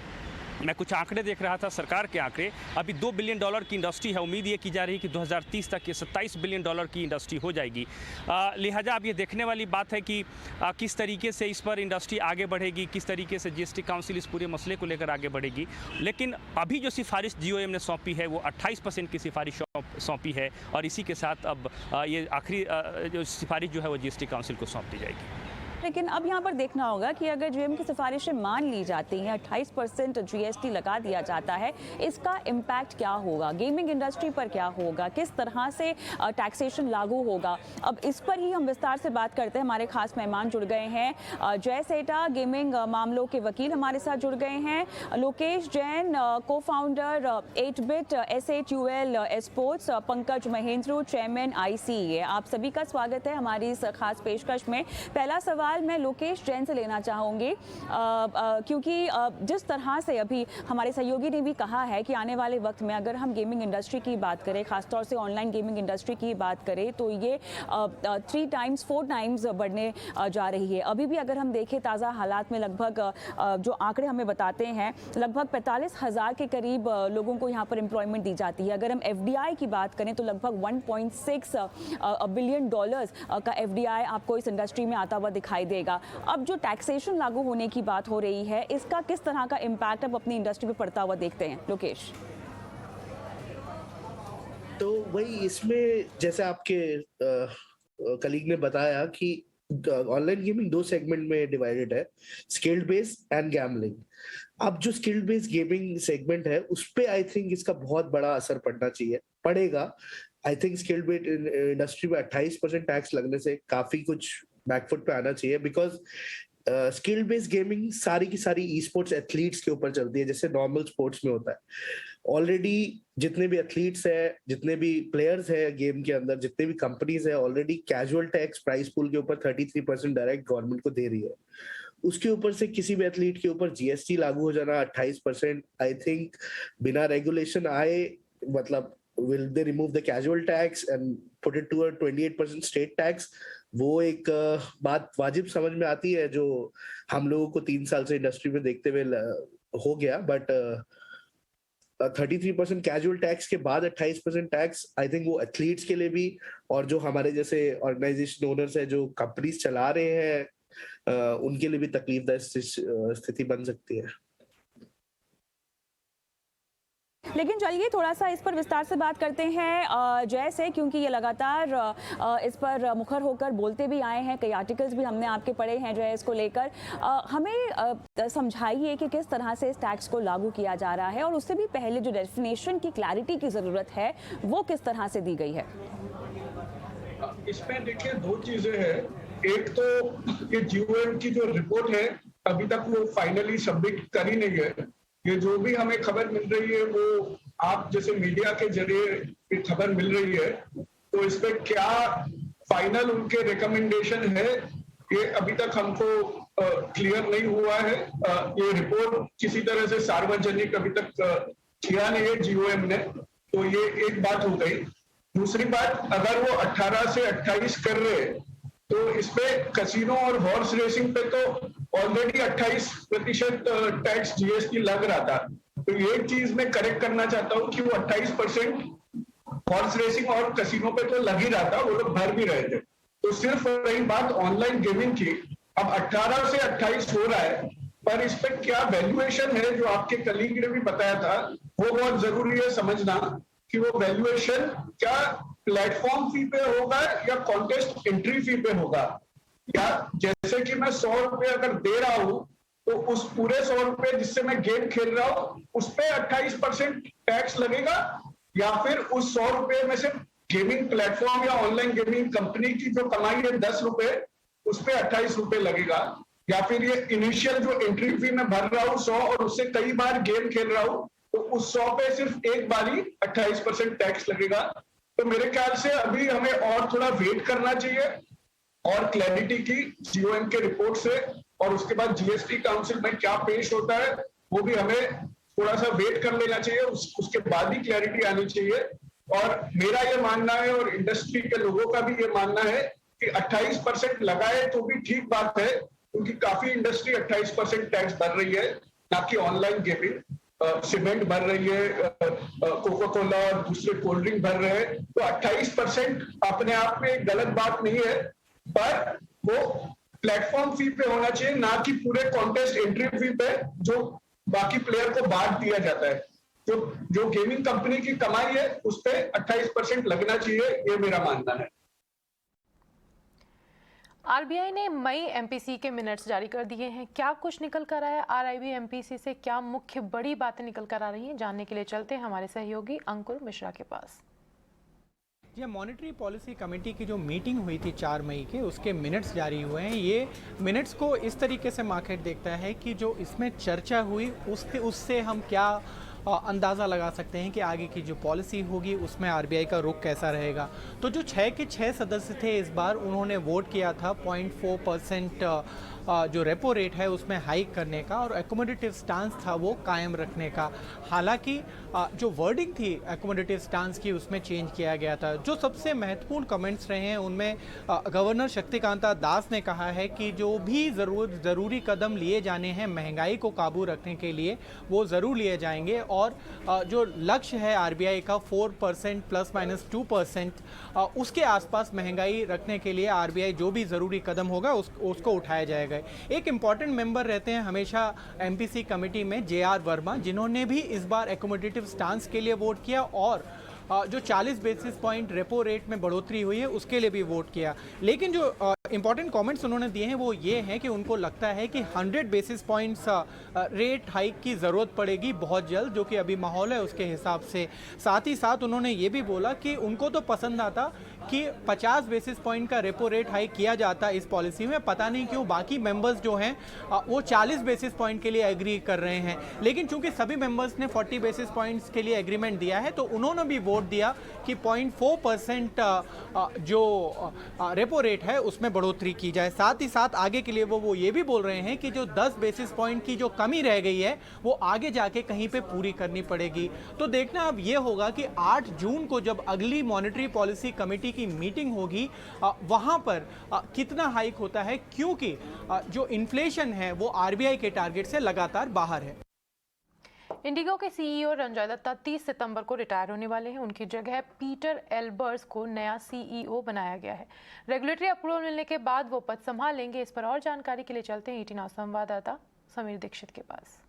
मैं कुछ आंकड़े देख रहा था, सरकार के आंकड़े, अभी $2 बिलियन की इंडस्ट्री है। उम्मीद ये की जा रही है कि 2030 तक ये $27 बिलियन की इंडस्ट्री हो जाएगी। लिहाजा अब ये देखने वाली बात है कि किस तरीके से इस पर इंडस्ट्री आगे बढ़ेगी, किस तरीके से GST काउंसिल इस पूरे मसले को लेकर आगे बढ़ेगी। लेकिन अभी जो सिफारिश GOM ने सौंपी है वो 28% की सिफारिश सौंपी है और इसी के साथ अब ये आखिरी जो सिफारिश जो है वो GST काउंसिल को सौंप दी जाएगी। लेकिन अब यहाँ पर देखना होगा कि अगर GOM की सिफारिशें मान ली जाती हैं, 28% GST लगा दिया जाता है, इसका इम्पैक्ट क्या होगा, गेमिंग इंडस्ट्री पर क्या होगा, किस तरह से टैक्सेशन लागू होगा। अब इस पर ही हम विस्तार से बात करते हैं। हमारे खास मेहमान जुड़ गए हैं, जय सेठा गेमिंग मामलों के वकील हमारे साथ जुड़ गए हैं, लोकेश जैन को founder 8-Bit SHUL sports, Pankaj Mahendru chairman ICA। आप सभी का स्वागत है हमारी इस खास पेशकश में। पहला सवाल मैं लोकेश जैन से लेना चाहूँगी, क्योंकि जिस तरह से अभी हमारे सहयोगी ने भी कहा है कि आने वाले वक्त में अगर हम गेमिंग इंडस्ट्री की बात करें, खासतौर से ऑनलाइन गेमिंग इंडस्ट्री की बात करें, तो ये 4 टाइम्स बढ़ने जा रही है। अभी भी अगर हम देखें ताज़ा हालात में लगभग जो आंकड़े हमें बताते हैं, लगभग 45,000 के करीब लोगों को यहाँ पर एम्प्लॉयमेंट दी जाती है। अगर हम FDI की बात करें तो लगभग $1.6 बिलियन का FDI आपको इस इंडस्ट्री में आता हुआ दिखाई देगा। अब जो टैक्सेशन लागू होने की बात हो रही है, इसका किस तरह का इम्पैक्ट अब अपनी इंडस्ट्री पे पड़ता हुआ देखते हैं लोकेश? तो वही इसमें जैसे आपके कलीग ने बताया कि ऑनलाइन गेमिंग 2 सेगमेंट में डिवाइडेड है, स्किल्ड बेस्ड एंड गैम्बलिंग। अब जो स्किल्ड बेस्ड गेमिंग सेगमेंट है उस पे आई थिंक इसका बहुत बड़ा असर पड़ेगा। I think skilled based industry में 28% टैक्स लगने से काफी कुछ बैकफुट पे आना चाहिए, बिकॉज स्किल बेस्ड गेमिंग सारी की सारी ई स्पोर्ट्स एथलीट्स के ऊपर चलती है, जैसे नॉर्मल स्पोर्ट्स में होता है। ऑलरेडी जितने भी एथलीट्स है, जितने भी प्लेयर्स है गेम के अंदर, जितने भी कंपनीज है, already casual tax price pool के ऊपर 33% डायरेक्ट गवर्नमेंट को दे रही है। उसके ऊपर से किसी भी एथलीट के ऊपर GST लागू हो जाना 28%, आई थिंक बिना रेगुलेशन आए, मतलब will they remove the casual tax and put it to a 28% state tax? वो एक बात वाजिब समझ में आती है जो हम लोगों को 3 साल से इंडस्ट्री में देखते हुए हो गया। बट 33% कैजुअल टैक्स के बाद 28% टैक्स, आई थिंक वो एथलीट्स के लिए भी और जो हमारे जैसे ऑर्गेनाइजेशन ओनर्स है जो कंपनीज चला रहे हैं उनके लिए भी तकलीफदायक स्थिति बन सकती है। लेकिन चलिए थोड़ा सा इस पर विस्तार से बात करते हैं जय से, क्योंकि ये लगातार इस पर मुखर होकर बोलते भी आए हैं, कई आर्टिकल्स भी हमने आपके पढ़े हैं जय इसको लेकर। हमें समझाइए कि किस तरह से इस टैक्स को लागू किया जा रहा है और उससे भी पहले जो डेफिनेशन की क्लैरिटी की ज़रूरत है वो किस तरह से दी गई है। इसमें देखिए 2 चीजें हैं। एक तो ये GOM की जो रिपोर्ट है अभी तक वो फाइनली सबमिट कर ही नहीं है। ये जो भी हमें खबर मिल रही है वो आप जैसे मीडिया के जरिए खबर मिल रही है, तो इसमें क्या फाइनल उनके रिकमेंडेशन है ये अभी तक हमको क्लियर नहीं हुआ है। ये रिपोर्ट किसी तरह से सार्वजनिक अभी तक किया नहीं है GOM ने, तो ये एक बात हो गई। दूसरी बात, अगर वो 18 से 28 कर रहे तो इसमें कसिनो और हॉर्स रेसिंग पे तो ऑलरेडी 28% टैक्स GST लग रहा था। तो ये चीज मैं करेक्ट करना चाहता हूँ कि वो 28% हॉर्स रेसिंग और कसिनो पे तो लग ही रहा था, वो लोग भर भी रहे थे। तो सिर्फ रही बात ऑनलाइन गेमिंग की, अब 18 से 28 हो रहा है, पर इस पे क्या वैल्यूएशन है, जो आपके कलीग ने भी बताया था, वो बहुत जरूरी है समझना कि वो वैल्यूएशन क्या प्लेटफॉर्म फी पे होगा या कॉन्टेस्ट एंट्री फी पे होगा, या जैसे कि मैं 100 रुपए अगर दे रहा हूं तो उस पूरे 100 रुपए जिससे मैं गेम खेल रहा हूं उस पे 28% टैक्स लगेगा, या फिर उस 100 रुपए में से गेमिंग प्लेटफॉर्म या ऑनलाइन गेमिंग कंपनी की जो कमाई है 10 रुपए, उस पे 28 रुपए लगेगा, या फिर ये इनिशियल जो एंट्री फी मैं भर रहा हूँ 100 और उससे कई बार गेम खेल रहा हूँ तो उस 100 पे सिर्फ एक बार ही 28% टैक्स लगेगा। तो मेरे ख्याल से अभी हमें और थोड़ा वेट करना चाहिए और क्लैरिटी की जीओएम के रिपोर्ट से, और उसके बाद जीएसटी काउंसिल में क्या पेश होता है वो भी हमें थोड़ा सा वेट कर लेना चाहिए, उसके बाद ही क्लैरिटी आनी चाहिए। और मेरा ये मानना है और इंडस्ट्री के लोगों का भी ये मानना है कि 28% लगाए तो भी ठीक बात है, क्योंकि काफी इंडस्ट्री 28% टैक्स भर रही है, ना कि ऑनलाइन गेमिंग। सीमेंट भर रही है, कोका कोला और दूसरे कोल्ड ड्रिंक भर रहे हैं, तो 28% अपने आप में एक गलत बात नहीं है, पर वो प्लेटफॉर्म फी पे होना चाहिए, ना कि पूरे कॉन्टेस्ट एंट्री फी पे जो बाकी प्लेयर को बांट दिया जाता है। जो गेमिंग कंपनी की कमाई है उस पे 28% लगना चाहिए, ये मेरा मानना है। आरबीआई ने मई एमपीसी के मिनट्स जारी कर दिए हैं। क्या कुछ निकल कर आया आरआईबी एमपीसी से, क्या मुख्य बड़ी बातें निकल कर आ रही हैं, जानने के लिए चलते हैं हमारे सहयोगी अंकुर मिश्रा के पास। यह मॉनेटरी पॉलिसी कमेटी की जो मीटिंग हुई थी 4 मई के, उसके मिनट्स जारी हुए हैं। ये मिनट्स को इस तरीके से मार्केट देखता है कि जो इसमें चर्चा हुई उससे हम क्या अंदाज़ा लगा सकते हैं कि आगे की जो पॉलिसी होगी उसमें आरबीआई का रुख कैसा रहेगा। तो जो 6 के 6 सदस्य थे इस बार, उन्होंने वोट किया था 0.4% जो रेपो रेट है उसमें हाइक करने का, और एकोमोडेटिव स्टांस था वो कायम रखने का। हालांकि जो वर्डिंग थी एकोमोडेटिव स्टांस की उसमें चेंज किया गया था। जो सबसे महत्वपूर्ण कमेंट्स रहे हैं उनमें गवर्नर शक्तिकांता दास ने कहा है कि जो भी ज़रूरी कदम लिए जाने हैं महंगाई को काबू रखने के लिए वो ज़रूर लिए जाएंगे, और जो लक्ष्य है आरबीआई का 4% ±2%, उसके आसपास महंगाई रखने के लिए आरबीआई जो भी ज़रूरी कदम होगा उसको उठाया जाएगा। एक इम्पॉर्टेंट मेंबर रहते हैं हमेशा एमपीसी कमेटी में जे.आर. वर्मा, जिन्होंने भी इस बार एकोमोडेटिव स्टांस के लिए वोट किया, और जो 40 बेसिस पॉइंट रेपो रेट में बढ़ोतरी हुई है उसके लिए भी वोट किया। लेकिन जो इंपॉर्टेंट कमेंट्स उन्होंने दिए हैं वो ये हैं कि उनको लगता है कि 100 बेसिस पॉइंट्स रेट हाइक की ज़रूरत पड़ेगी बहुत जल्द, जो कि अभी माहौल है उसके हिसाब से। साथ ही साथ उन्होंने ये भी बोला कि उनको तो पसंद आता कि 50 बेसिस पॉइंट का रेपो रेट हाइक किया जाता इस पॉलिसी में, पता नहीं क्यों बाकी मेंबर्स जो हैं वो 40 बेसिस पॉइंट के लिए एग्री कर रहे हैं। लेकिन चूंकि सभी मेंबर्स ने 40 बेसिस पॉइंट्स के लिए एग्रीमेंट दिया है तो उन्होंने भी वोट दिया कि 0.4% जो रेपो रेट है उसमें बढ़ोतरी की जाए। साथ ही साथ आगे के लिए वो ये भी बोल रहे हैं कि जो 10 बेसिस पॉइंट की जो कमी रह गई है वो आगे जाके कहीं पे पूरी करनी पड़ेगी। तो देखना अब ये होगा कि 8 जून को जब अगली मॉनेटरी पॉलिसी कमेटी की मीटिंग होगी वहां पर कितना हाइक होता है, क्योंकि जो इन्फ्लेशन है वो आरबीआई के टारगेट से लगातार बाहर है। इंडिगो के सीईओ रंजय दत्ता 30 सितंबर को रिटायर होने वाले हैं। उनकी जगह पीटर एल्बर्स को नया सीईओ बनाया गया है। रेगुलेटरी अप्रूवल मिलने के बाद वो पद संभालेंगे। इस पर और जानकारी के लिए चलते हैं ET संवाददाता समीर दीक्षित के पास।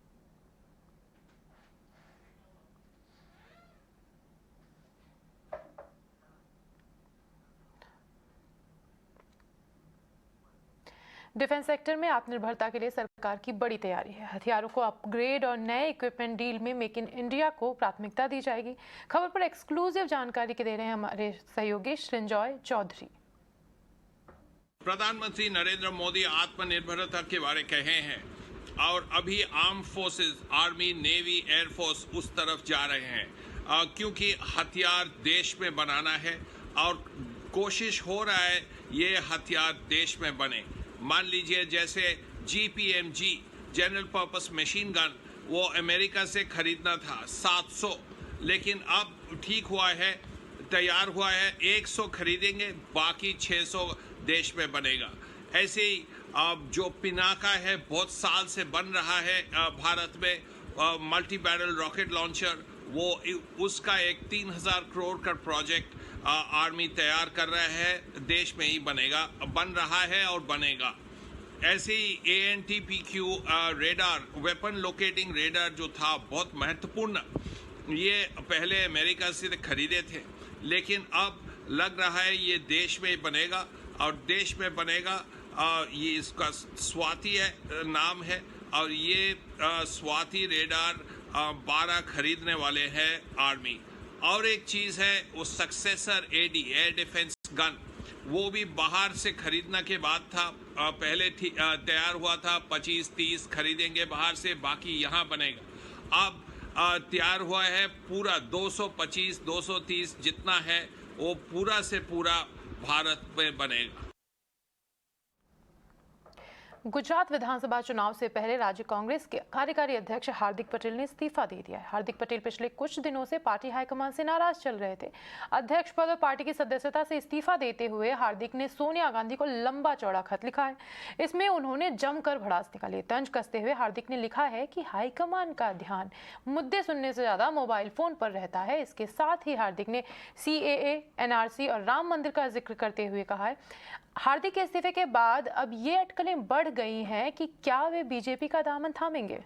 डिफेंस सेक्टर में आत्मनिर्भरता के लिए सरकार की बड़ी तैयारी है। हथियारों को अपग्रेड और नए इक्विपमेंट डील में मेक इन इंडिया को प्राथमिकता दी जाएगी। खबर पर एक्सक्लूसिव जानकारी के दे रहे हैं हमारे सहयोगी सृंजॉय चौधरी। प्रधानमंत्री नरेंद्र मोदी आत्मनिर्भरता के बारे कहे हैं और अभी arm forces, army, navy, air force उस तरफ जा रहे हैं क्योंकि हथियार देश में बनाना है और कोशिश हो रहा है ये हथियार देश में बने। मान लीजिए जैसे GPMG general purpose machine gun वो अमेरिका से खरीदना था 700, लेकिन अब ठीक हुआ है, तैयार हुआ है, 100 खरीदेंगे, बाकी 600 देश में बनेगा। ऐसे ही अब जो पिनाका है बहुत साल से बन रहा है भारत में, मल्टी बैरल रॉकेट लॉन्चर, वो उसका एक 3000 करोड़ का प्रोजेक्ट आर्मी तैयार कर रहा है, देश में ही बनेगा, बन रहा है और बनेगा। ऐसे ही ANTPQ radar, weapon locating radar जो था बहुत महत्वपूर्ण, ये पहले अमेरिका से खरीदे थे, लेकिन अब लग रहा है ये देश में बनेगा, और देश में बनेगा। ये इसका स्वाति नाम है, और ये स्वाति रेडार 12 खरीदने वाले हैं आर्मी। और एक चीज़ है वो successor AD, air defence gun, वो भी बाहर से खरीदना के बाद था। पहले तैयार हुआ था 25-30 खरीदेंगे बाहर से, बाकी यहाँ बनेगा। अब तैयार हुआ है पूरा 225-230 जितना है वो पूरा से पूरा भारत में बनेगा। गुजरात विधानसभा चुनाव से पहले राज्य कांग्रेस के कार्यकारी अध्यक्ष हार्दिक पटेल ने इस्तीफा दे दिया है। हार्दिक पटेल पिछले कुछ दिनों से पार्टी हाईकमान से नाराज चल रहे थे। अध्यक्ष पद और पार्टी की सदस्यता से इस्तीफा देते हुए हार्दिक ने सोनिया गांधी को लंबा चौड़ा खत लिखा है। इसमें उन्होंने जमकर भड़ास निकाली। तंज कसते हुए हार्दिक ने लिखा है कि हाईकमान का ध्यान मुद्दे सुनने से ज्यादा मोबाइल फोन पर रहता है। इसके साथ ही हार्दिक ने CAA, NRC और राम मंदिर का जिक्र करते हुए कहा है, हार्दिक के इस्तीफे के बाद अब ये अटकलें बढ़ गई हैं कि क्या वे बीजेपी का दामन थामेंगे।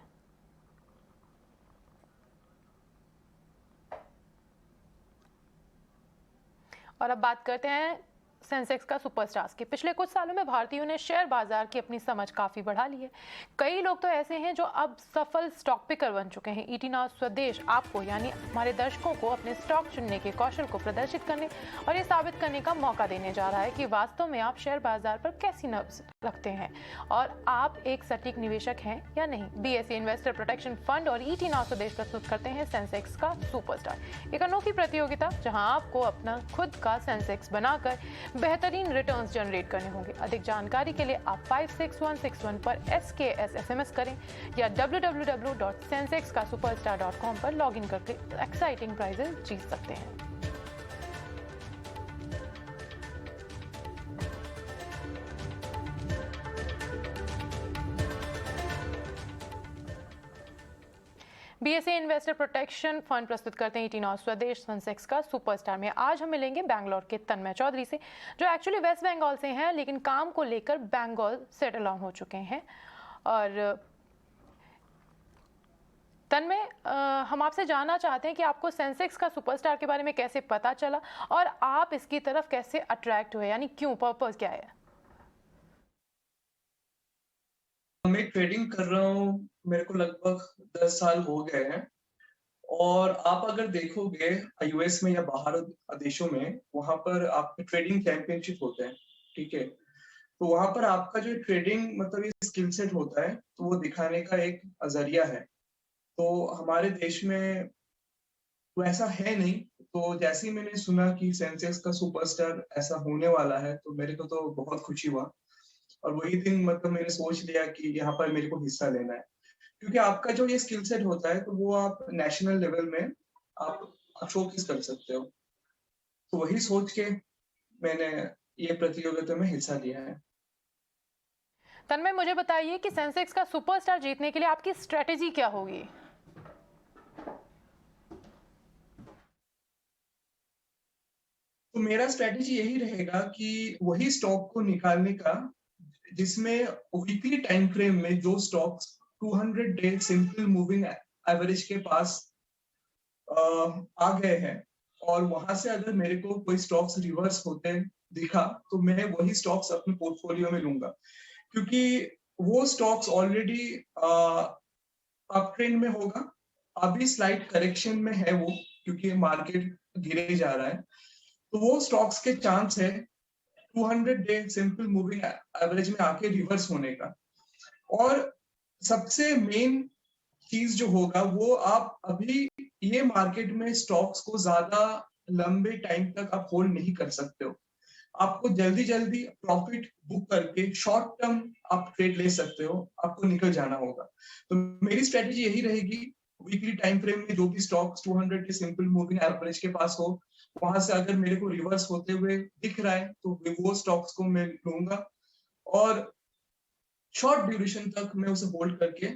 और अब बात करते हैं सेंसेक्स का सुपरस्टार्स की। पिछले कुछ सालों में भारतीयों ने शेयर बाजार की अपनी समझ काफी बढ़ा ली है। कई लोग तो ऐसे हैं जो अब सफल स्टॉक पिकर बन चुके हैं। ET Now स्वदेश आपको यानी हमारे दर्शकों को अपने स्टॉक चुनने के कौशल को प्रदर्शित करने और ये साबित करने का मौका देने जा रहा है कि वास्तव में आप शेयर बाजार पर कैसी नब्ज रखते हैं और आप एक सटीक निवेशक हैं या नहीं। BSE इन्वेस्टर प्रोटेक्शन फंड और ET Now स्वदेश प्रस्तुत करते हैं सेंसेक्स का सुपरस्टार, एक अनोखी प्रतियोगिता जहां आपको अपना खुद का सेंसेक्स बनाकर बेहतरीन रिटर्न्स जनरेट करने होंगे। अधिक जानकारी के लिए आप 56161 पर SKS SMS करें या www.sensexkasuperstar.com पर लॉगिन करके एक्साइटिंग प्राइजेस जीत सकते हैं। BSE इन्वेस्टर प्रोटेक्शन फंड प्रस्तुत करते हैं ET Now स्वदेश सेंसेक्स का सुपरस्टार में। आज हम मिलेंगे बैंगलोर के तन्मय चौधरी से, जो एक्चुअली वेस्ट बंगाल से हैं लेकिन काम को लेकर बैंगलोर सेटल डाउन हो चुके हैं। और तन्मय, हम आपसे जानना चाहते हैं कि आपको सेंसेक्स का सुपरस्टार के बारे में कैसे पता चला और आप इसकी तरफ कैसे अट्रैक्ट हुए, यानी क्यों, पर्पस क्या है? मैं ट्रेडिंग कर रहा हूँ, मेरे को लगभग 10 साल हो गए हैं। और आप अगर देखोगे US में या बाहर देशों में, वहां पर आपके ट्रेडिंग चैंपियनशिप होते हैं, ठीक है। तो वहां पर आपका जो ट्रेडिंग मतलब ये स्किल सेट होता है, तो वो दिखाने का एक जरिया है। तो हमारे देश में तो ऐसा है नहीं। तो जैसे ही मैंने सुना कि सेंसेक्स का सुपरस्टार ऐसा होने वाला है, तो मेरे को तो बहुत खुशी हुआ। और वही दिन मतलब मैंने सोच लिया कि यहाँ पर मेरे को हिस्सा लेना है, क्योंकि आपका जो ये स्किल सेट होता है तो वो आप नेशनल लेवल में आप शोकेस कर सकते हो। तो वही सोच के मैंने ये प्रतियोगिता में हिस्सा लिया है। तन्मय, मुझे बताइए कि सेंसेक्स का सुपरस्टार जीतने के लिए आपकी स्ट्रेटेजी क्या होगी? तो मेरा स्ट्रेटेजी यही रहेगा कि वही स्टॉक को निकालने का जिसमें वीकली टाइम फ्रेम में जो stocks 200 day simple moving average के पास आ गए हैं, और वहां से अगर मेरे को कोई स्टॉक्स रिवर्स होते दिखा तो मैं वही स्टॉक्स अपने पोर्टफोलियो में लूंगा, क्योंकि वो स्टॉक्स ऑलरेडी अप ट्रेंड में होगा। अभी स्लाइड करेक्शन में है वो, क्योंकि मार्केट गिरे जा रहा है। तो वो स्टॉक्स के चांस है 200 डे सिंपल मूविंग एवरेज में आके रिवर्स होने का। और सबसे मेन चीज जो होगा वो आप अभी ये मार्केट में स्टॉक्स को ज्यादा लंबे टाइम तक आप होल्ड नहीं कर सकते हो। आपको जल्दी जल्दी प्रॉफिट बुक करके शॉर्ट टर्म आप ट्रेड ले सकते हो, आपको निकल जाना होगा। तो मेरी स्ट्रेटेजी यही रहेगी, वीकली टाइम फ्रेम में जो भी स्टॉक्स 200 के सिंपल मूविंग एवरेज के पास हो, वहां से अगर मेरे को रिवर्स होते हुए दिख रहा है तो वो स्टॉक्स को मैं लूंगा और शॉर्ट ड्यूरेशन तक मैं उसे होल्ड करके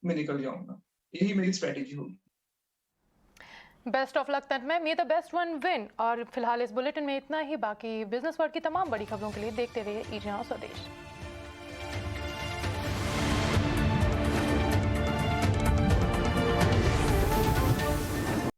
मैं निकल जाऊंगा। यही मेरी स्ट्रेटेजी होगी। Best of luck Tanmay, may the best one win. और फिलहाल इस बुलेटिन में इतना ही। बाकी बिजनेस वर्ल्ड की तमाम बड़ी खबरों के लिए देखते रहिए ET Now स्वदेश।